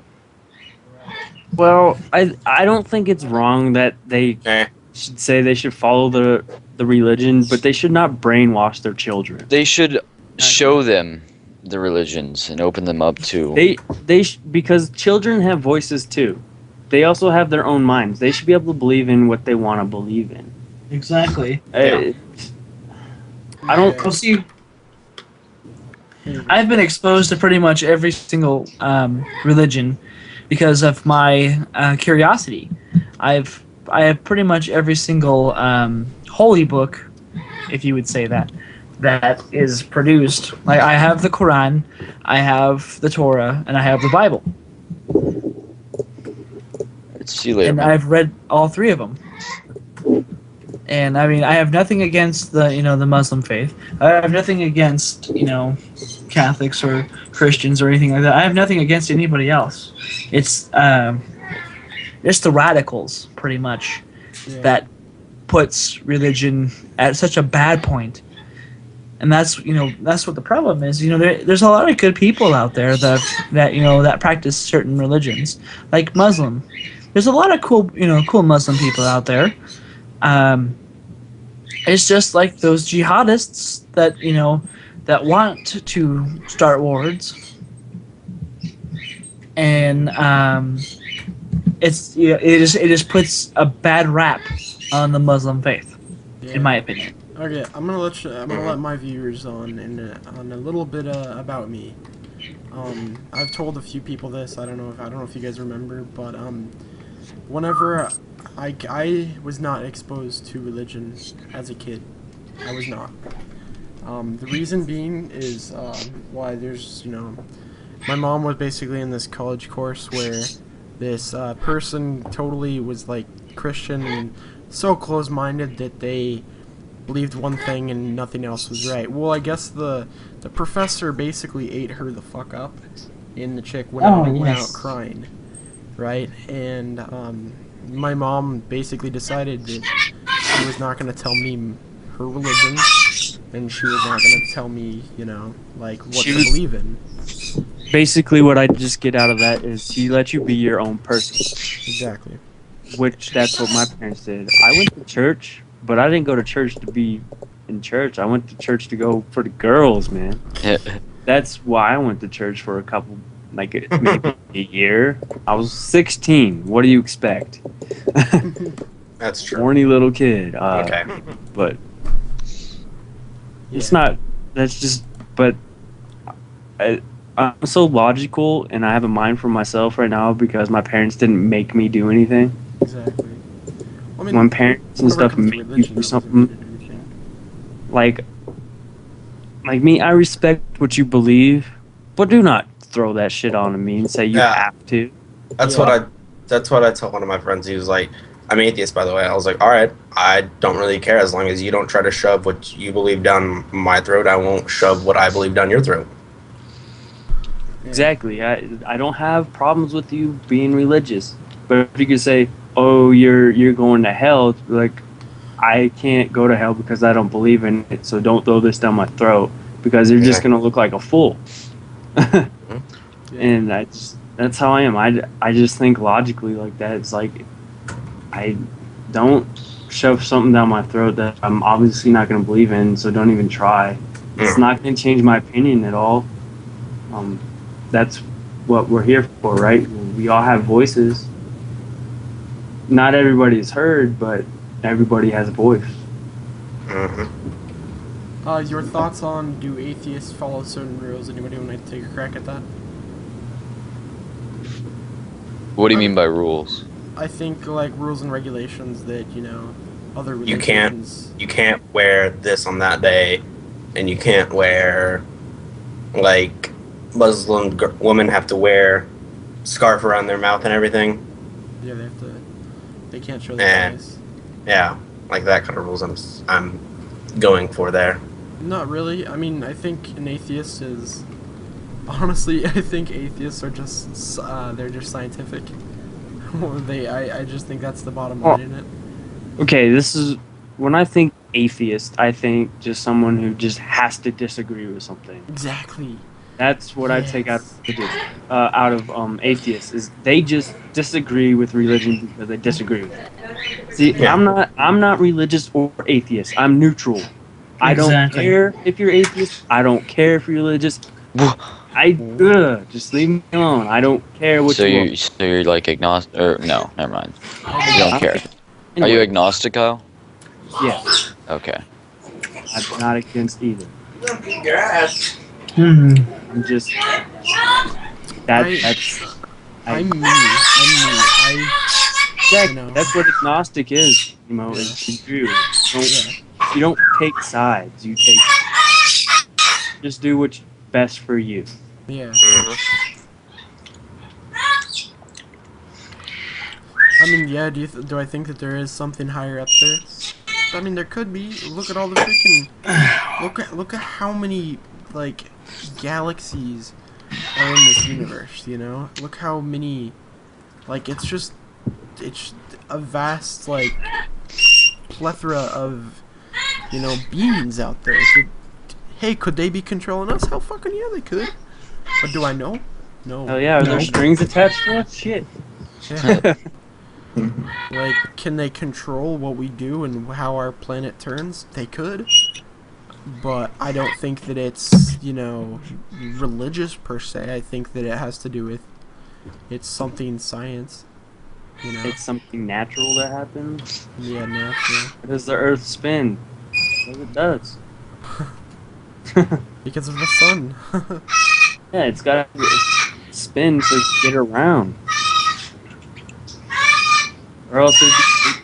G: Well, I don't think it's wrong that they
E: Eh.
G: should say they should follow the religion, but they should not brainwash their children.
C: They should show them the religions and open them up to.
G: Because children have voices too. They also have their own minds. They should be able to believe in what they want to believe in.
F: Exactly.
G: I don't.
F: Well, see, I've been exposed to pretty much every single religion because of my curiosity. I have pretty much every single holy book, if you would say that is produced. Like I have the Quran, I have the Torah, and I have the Bible.
C: See you later.
F: And
C: man.
F: I've read all three of them. And I mean, I have nothing against the Muslim faith. I have nothing against Catholics or Christians or anything like that. I have nothing against anybody else. It's the radicals, pretty much, that puts religion at such a bad point. And that's what the problem is. There's a lot of good people out there that practice certain religions, like Muslim. There's a lot of cool Muslim people out there. It's just like those jihadists that want to start wars, and it just puts a bad rap on the Muslim faith, in my opinion.
A: Okay, I'm gonna let my viewers on a little bit about me. I've told a few people this. I don't know if you guys remember, but whenever I was not exposed to religion as a kid, I was not. The reason being is why there's my mom was basically in this college course where this person totally was like Christian and so close-minded that they believed one thing and nothing else was right. Well, I guess the professor basically ate her the fuck up, and the chick went out crying, right? And my mom basically decided that she was not going to tell me her religion, and she was not going to tell me, what to believe in.
G: Basically, what I just get out of that is she let you be your own person.
A: Exactly.
G: Which that's what my parents did. I went to church, but I didn't go to church to be in church. I went to church to go for the girls, man. That's why I went to church for a couple, maybe a year. I was 16. What do you expect?
E: That's true.
G: Horny little kid.
E: Okay.
G: But it's not. That's just. But I'm so logical, and I have a mind for myself right now because my parents didn't make me do anything.
A: Exactly. I mean,
G: When parents and
A: whenever it
G: stuff
A: comes to
G: make you
A: religion,
G: do
A: that doesn't mean
G: something,
A: anything.
G: like me, I respect what you believe, but do not throw that shit on me and say you
E: Yeah.
G: have to.
E: That's
A: Yeah.
E: what I told one of my friends. He was like, "I'm atheist, by the way." I was like, "All right, I don't really care as long as you don't try to shove what you believe down my throat. I won't shove what I believe down your throat."
A: Yeah.
G: Exactly. I don't have problems with you being religious, but if you could say, "Oh, you're going to hell," like I can't go to hell because I don't believe in it. So don't throw this down my throat because you're just
E: Yeah.
G: gonna look like a fool.
A: Yeah.
G: And that's how I am. I just think logically like that. It's like I don't shove something down my throat that I'm obviously not going to believe in, so don't even try. It's not going to change my opinion at all. That's what we're here for, right? We all have voices. Not everybody is heard, but everybody has a voice.
A: Your thoughts on do atheists follow certain rules? Anybody want to take a crack at that?
C: What do you mean by rules?
A: I think like rules and regulations that other
E: You can't
A: religions.
E: you can't wear this on that day, and you can't wear like Muslim women have to wear scarf around their mouth and everything.
A: Yeah, they can't show their face.
E: Yeah, like that kind of rules. I'm going for there.
A: Not really. I mean, I think an atheist is honestly. I think atheists are just they're just scientific. I just think that's the bottom line in it.
G: Okay, this is when I think atheist, I think just someone who just has to disagree with something.
A: Exactly.
G: That's what I take out of atheists is they just disagree with religion because they disagree with it. See,
E: Yeah.
G: I'm not religious or atheist. I'm neutral. I don't
F: Exactly.
G: care if you're atheist. I don't care if you're religious. Just leave me alone. I don't care what
C: So
G: you
C: you're like agnostic, or no, never mind. You don't care. Are you
G: Anyway,
C: agnostic, Kyle?
G: yeah,
C: Okay.
G: I'm not against either.
F: Hmm.
G: I'm just
A: I'm me. I know.
G: That's what agnostic is. Is you. You don't take sides. You take. Just do what's best for you.
A: Yeah. I mean, yeah. Do I think that there is something higher up there? I mean, there could be. Look at all the freaking. Look at how many like galaxies are in this universe. Look how many. Like it's a vast like plethora of beings out there. Hey, could they be controlling us? Hell, fucking yeah, they could. But do I know? No.
G: Oh yeah, are there strings attached to us? Shit.
A: Yeah. Like, can they control what we do and how our planet turns? They could. But I don't think that it's, religious per se. I think that it has to do with it's something science.
G: It's something natural that happens.
A: Yeah, natural.
G: How does the Earth spin? Well, it does.
A: Because of the sun.
G: Yeah, it's got to spin so it can get around. Or else it'd be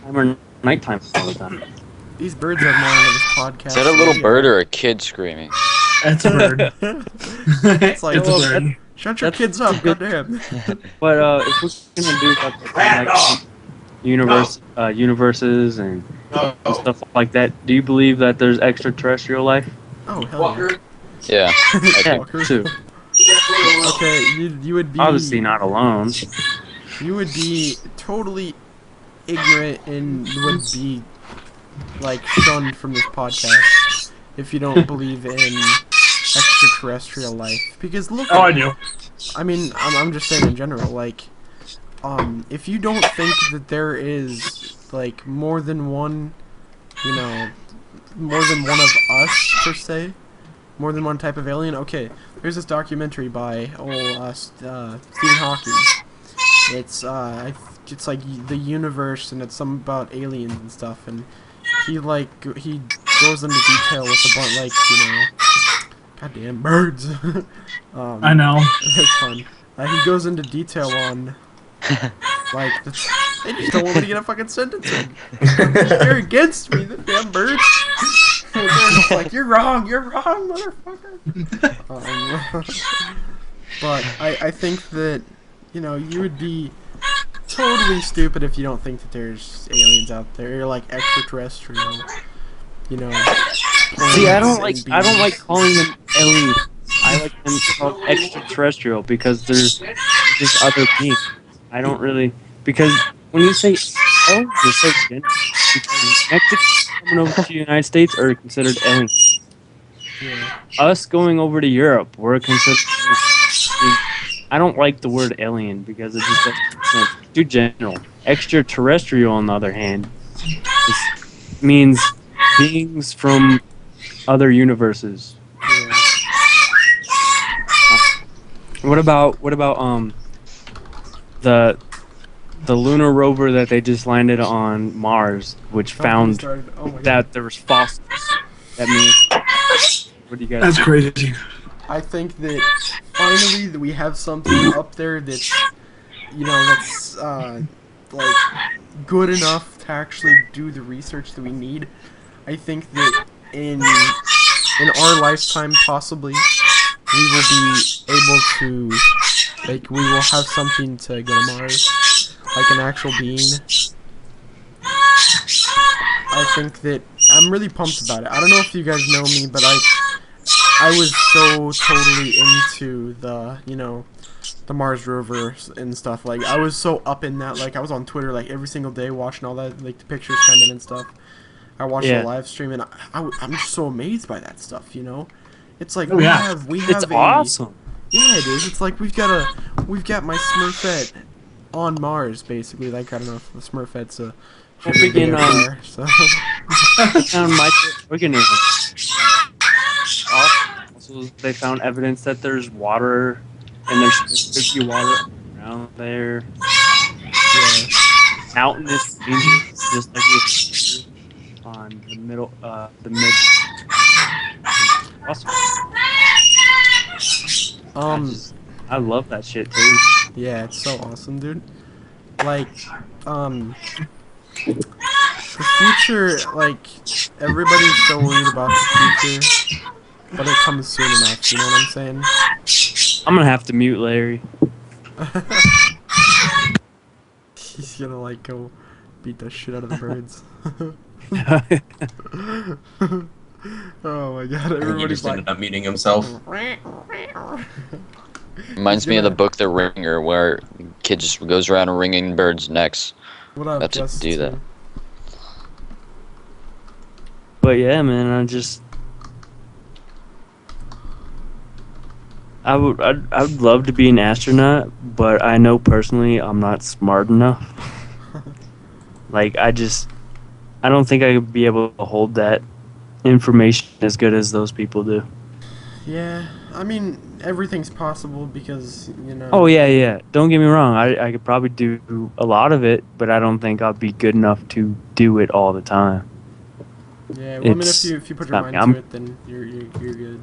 G: daytime or nighttime all the time.
A: These birds have more into this podcast.
C: Is that a little bird or a kid screaming?
F: That's a bird.
A: It's like,
F: It's a bird.
A: shut your kids up, goddamn.
G: But if we're gonna do like universes and stuff like that, do you believe that there's extraterrestrial life?
A: Oh, hell yeah.
C: Yeah.
G: Yeah, too.
A: Okay, you would be
G: Obviously not alone.
A: You would be totally ignorant and would be like shunned from this podcast if you don't believe in extraterrestrial life. Because look,
F: Oh, I do.
A: I mean, I'm just saying in general, like, if you don't think that there is like more than one of us per se, more than one type of alien. Okay, there's this documentary by Stephen Hawking. It's like the universe, and it's some about aliens and stuff, and he goes into detail with a bunch, like, Goddamn birds.
F: I know.
A: It's fun. He goes into detail on, like, they just don't want me to get a fucking sentence in. They're against me, the damn birds. They're just like, you're wrong, motherfucker. But I think that, you know, you would be totally stupid if you don't think that there's aliens out there. You're like extraterrestrial, you know.
G: See, I don't like calling them aliens. I like them called extraterrestrial because they're just other beings. I don't really, because when you say oh, you're so general. Because Mexicans coming over to the United States are considered aliens.
A: Yeah.
G: Us going over to Europe, we're considered aliens. I don't like the word alien because it just doesn't make sense. It's too general. Extraterrestrial, on the other hand, means beings from other universes.
A: Yeah.
G: What about the lunar rover that they just landed on Mars, which found that there was fossils? That means what do you guys?
F: That's
G: think?
F: crazy.
A: I think that finally that we have something up there that's, you know, that's like good enough to actually do the research that we need. I think that in our lifetime, possibly, we will be able to, like, we will have something to go to Mars, like an actual being. I think that I'm really pumped about it. I don't know if you guys know me, but I was so totally into the, you know, the Mars rover and stuff. Like, I was so up in that. Like, I was on Twitter like every single day watching all that, like the pictures come in and stuff. I watched the live stream, and I'm just so amazed by that stuff. You know, it's like we have
G: It's awesome.
A: Yeah, it is. It's like we've got my Smurfette on Mars, basically. Like, I don't know if the Smurfette's a so.
G: They found microorganisms. Also, they found evidence that there's water, and there could be water around there.
A: Yeah.
G: Mountainous ranges, just like we on the mid. Awesome. I love that shit too.
A: Yeah, it's so awesome, dude. Like, the future, like, everybody's so worried about the future, but it comes soon enough, you know what I'm saying?
G: I'm gonna have to mute Larry.
A: He's gonna, like, go beat the shit out of the birds. Oh my god,
E: I think he
A: everybody's
E: just
A: like...
E: ended up muting himself.
C: Reminds me of the book The Ringer, where the kid just goes around wringing birds' necks.
A: What up,
C: That's to do that.
G: But yeah, man, I'd love to be an astronaut, but I know personally I'm not smart enough. Like, I don't think I could be able to hold that information as good as those people do.
A: Yeah, I mean, everything's possible because, you know...
G: Oh, yeah. Don't get me wrong. I could probably do a lot of it, but I don't think I'll be good enough to do it all the time.
A: Yeah, well, I mean, if you put your mind to it, then you're good.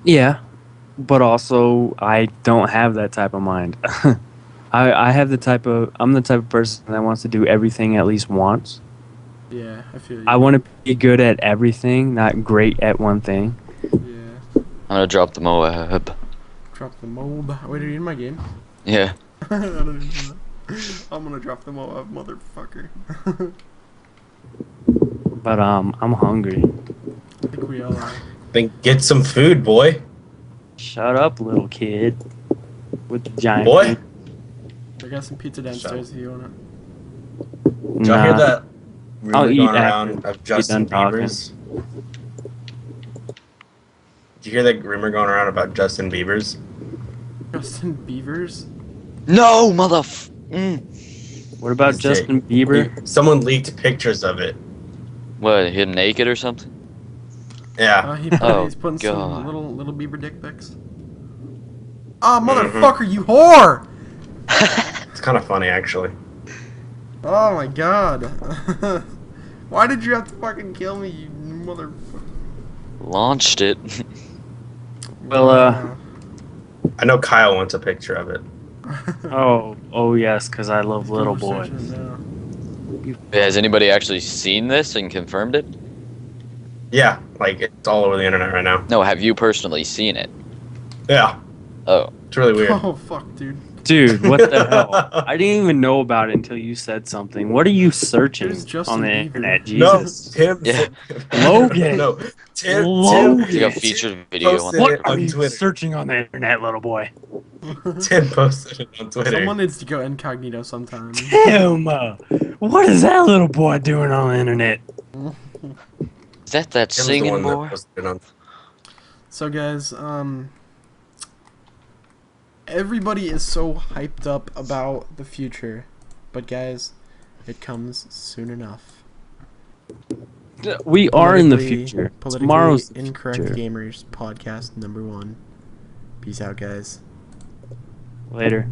G: Yeah, but also I don't have that type of mind. I'm the type of person that wants to do everything at least once.
A: Yeah, I feel you.
G: I want to be good at everything, not great at one thing.
A: Yeah.
C: I'm gonna drop the Moab.
A: Drop the Moab. Wait, are you in my game?
C: Yeah.
A: I don't even know that. I'm gonna drop the Moab, motherfucker.
G: But I'm hungry.
A: I think we all are.
E: Then get some food, boy.
G: Shut up, little kid. With the giant
E: Boy.
G: food.
A: I got some pizza downstairs if you want it.
E: Did y'all hear that
G: I'll
E: rumor
G: eat
E: going
G: after
E: around of Justin
G: you're done
E: Bieber's? Did you hear that rumor going around about Justin Bieber's?
A: Justin Bieber's?
C: No,
G: What about
E: It's
G: Justin Bieber?
E: Someone leaked pictures of it.
C: What, him naked or something?
E: Yeah.
A: He's putting some
C: God.
A: little Bieber dick pics. Oh, motherfucker, you whore!
E: It's kind of funny, actually.
A: Oh my god. Why did you have to fucking kill me, you motherfucker?
C: Launched it.
G: Well,
E: I know Kyle wants a picture of it.
G: oh yes, because I love little
A: People are
G: boys.
A: searching it now.
C: Has anybody actually seen this and confirmed it?
E: Yeah, like it's all over the internet right now.
C: No, have you personally seen it?
E: Yeah,
C: Oh.
E: it's really weird.
A: Oh fuck, dude.
G: Dude, what the hell? I didn't even know about it until you said something. What are you searching
A: Here's Justin
G: on the
A: Bieber.
G: internet,
E: No,
G: Jesus?
E: Tim.
C: Yeah.
G: Logan.
E: No, Tim.
G: Logan.
C: It's like a featured video on
E: posted
G: What
E: it
G: are
E: on
G: you
E: Twitter.
G: searching on the internet, little boy?
E: Tim posted it on Twitter.
A: Someone needs to go incognito sometime.
G: Tim, what is that little boy doing on the internet?
C: Is that that
E: Tim's the
C: singing
E: one that
C: boy?
E: posted it on.
A: So guys, everybody is so hyped up about the future, but guys, it comes soon enough.
G: We are in the
A: Politically-
G: future.
A: Politically
G: Tomorrow's the
A: Incorrect
G: future.
A: Gamers podcast #1. Peace out, guys.
G: Later.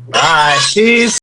E: Bye. Peace.